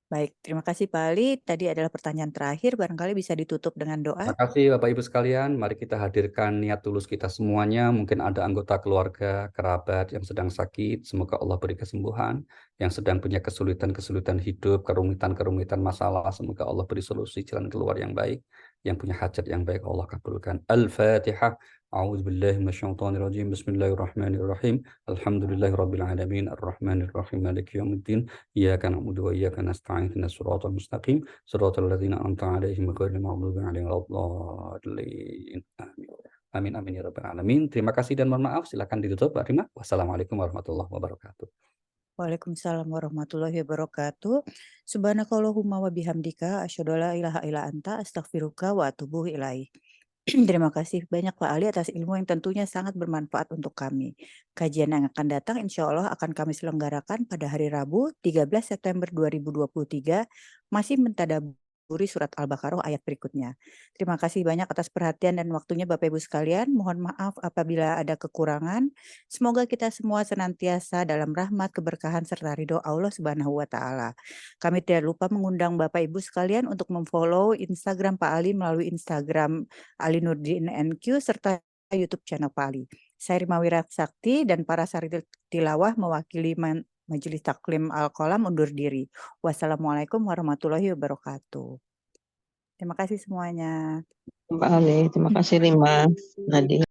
Baik, terima kasih Pak Ali. Tadi adalah pertanyaan terakhir, barangkali bisa ditutup dengan doa. Terima kasih Bapak Ibu sekalian. Mari kita hadirkan niat tulus kita semuanya. Mungkin ada anggota keluarga, kerabat yang sedang sakit. Semoga Allah beri kesembuhan. Yang sedang punya kesulitan-kesulitan hidup, kerumitan-kerumitan masalah. Semoga Allah beri solusi jalan keluar yang baik. Yang punya hajat yang baik Allah kabulkan. Al-Fatihah. A'udzubillahi minasyaitonirrajim. Bismillahirrahmanirrahim. Alhamdulillahirabbil alamin. Arrahmanirrahim. Maliki yaumiddin. Iyyaka na'budu wa iyyaka nasta'in. Ihdinas siratal mustaqim. Siratal ladzina an'amta 'alaihim ghairil maghdubi 'alaihim waladdallin. Amin. Amin ya rabbal alamin. Terima kasih dan mohon maaf. Silakan ditutup Mbak Rima. Wassalamualaikum warahmatullahi wabarakatuh. Waalaikumsalam warahmatullahi wabarakatuh. Subhanakallahumma wa bihamdika asyhadu alla ilaha illa anta astaghfiruka wa atubu ilaik. Terima kasih banyak Pak Ali atas ilmu yang tentunya sangat bermanfaat untuk kami. Kajian yang akan datang insya Allah akan kami selenggarakan pada hari Rabu 13 September 2023 masih mentadaburi surat Al-Baqarah ayat berikutnya. Terima kasih banyak atas perhatian dan waktunya Bapak Ibu sekalian. Mohon maaf apabila ada kekurangan. Semoga kita semua senantiasa dalam rahmat, keberkahan serta ridho Allah Subhanahu wa taala. Kami tidak lupa mengundang Bapak Ibu sekalian untuk memfollow Instagram Pak Ali melalui Instagram Ali Nurdin NQ serta YouTube channel Pak Ali. Saya Rima Wirasakti dan para Sariti Tilawah mewakili Majelis Taklim Al-Qalam undur diri. Wassalamualaikum warahmatullahi wabarakatuh. Terima kasih semuanya. Pak Ali, terima kasih Rima. Nadia.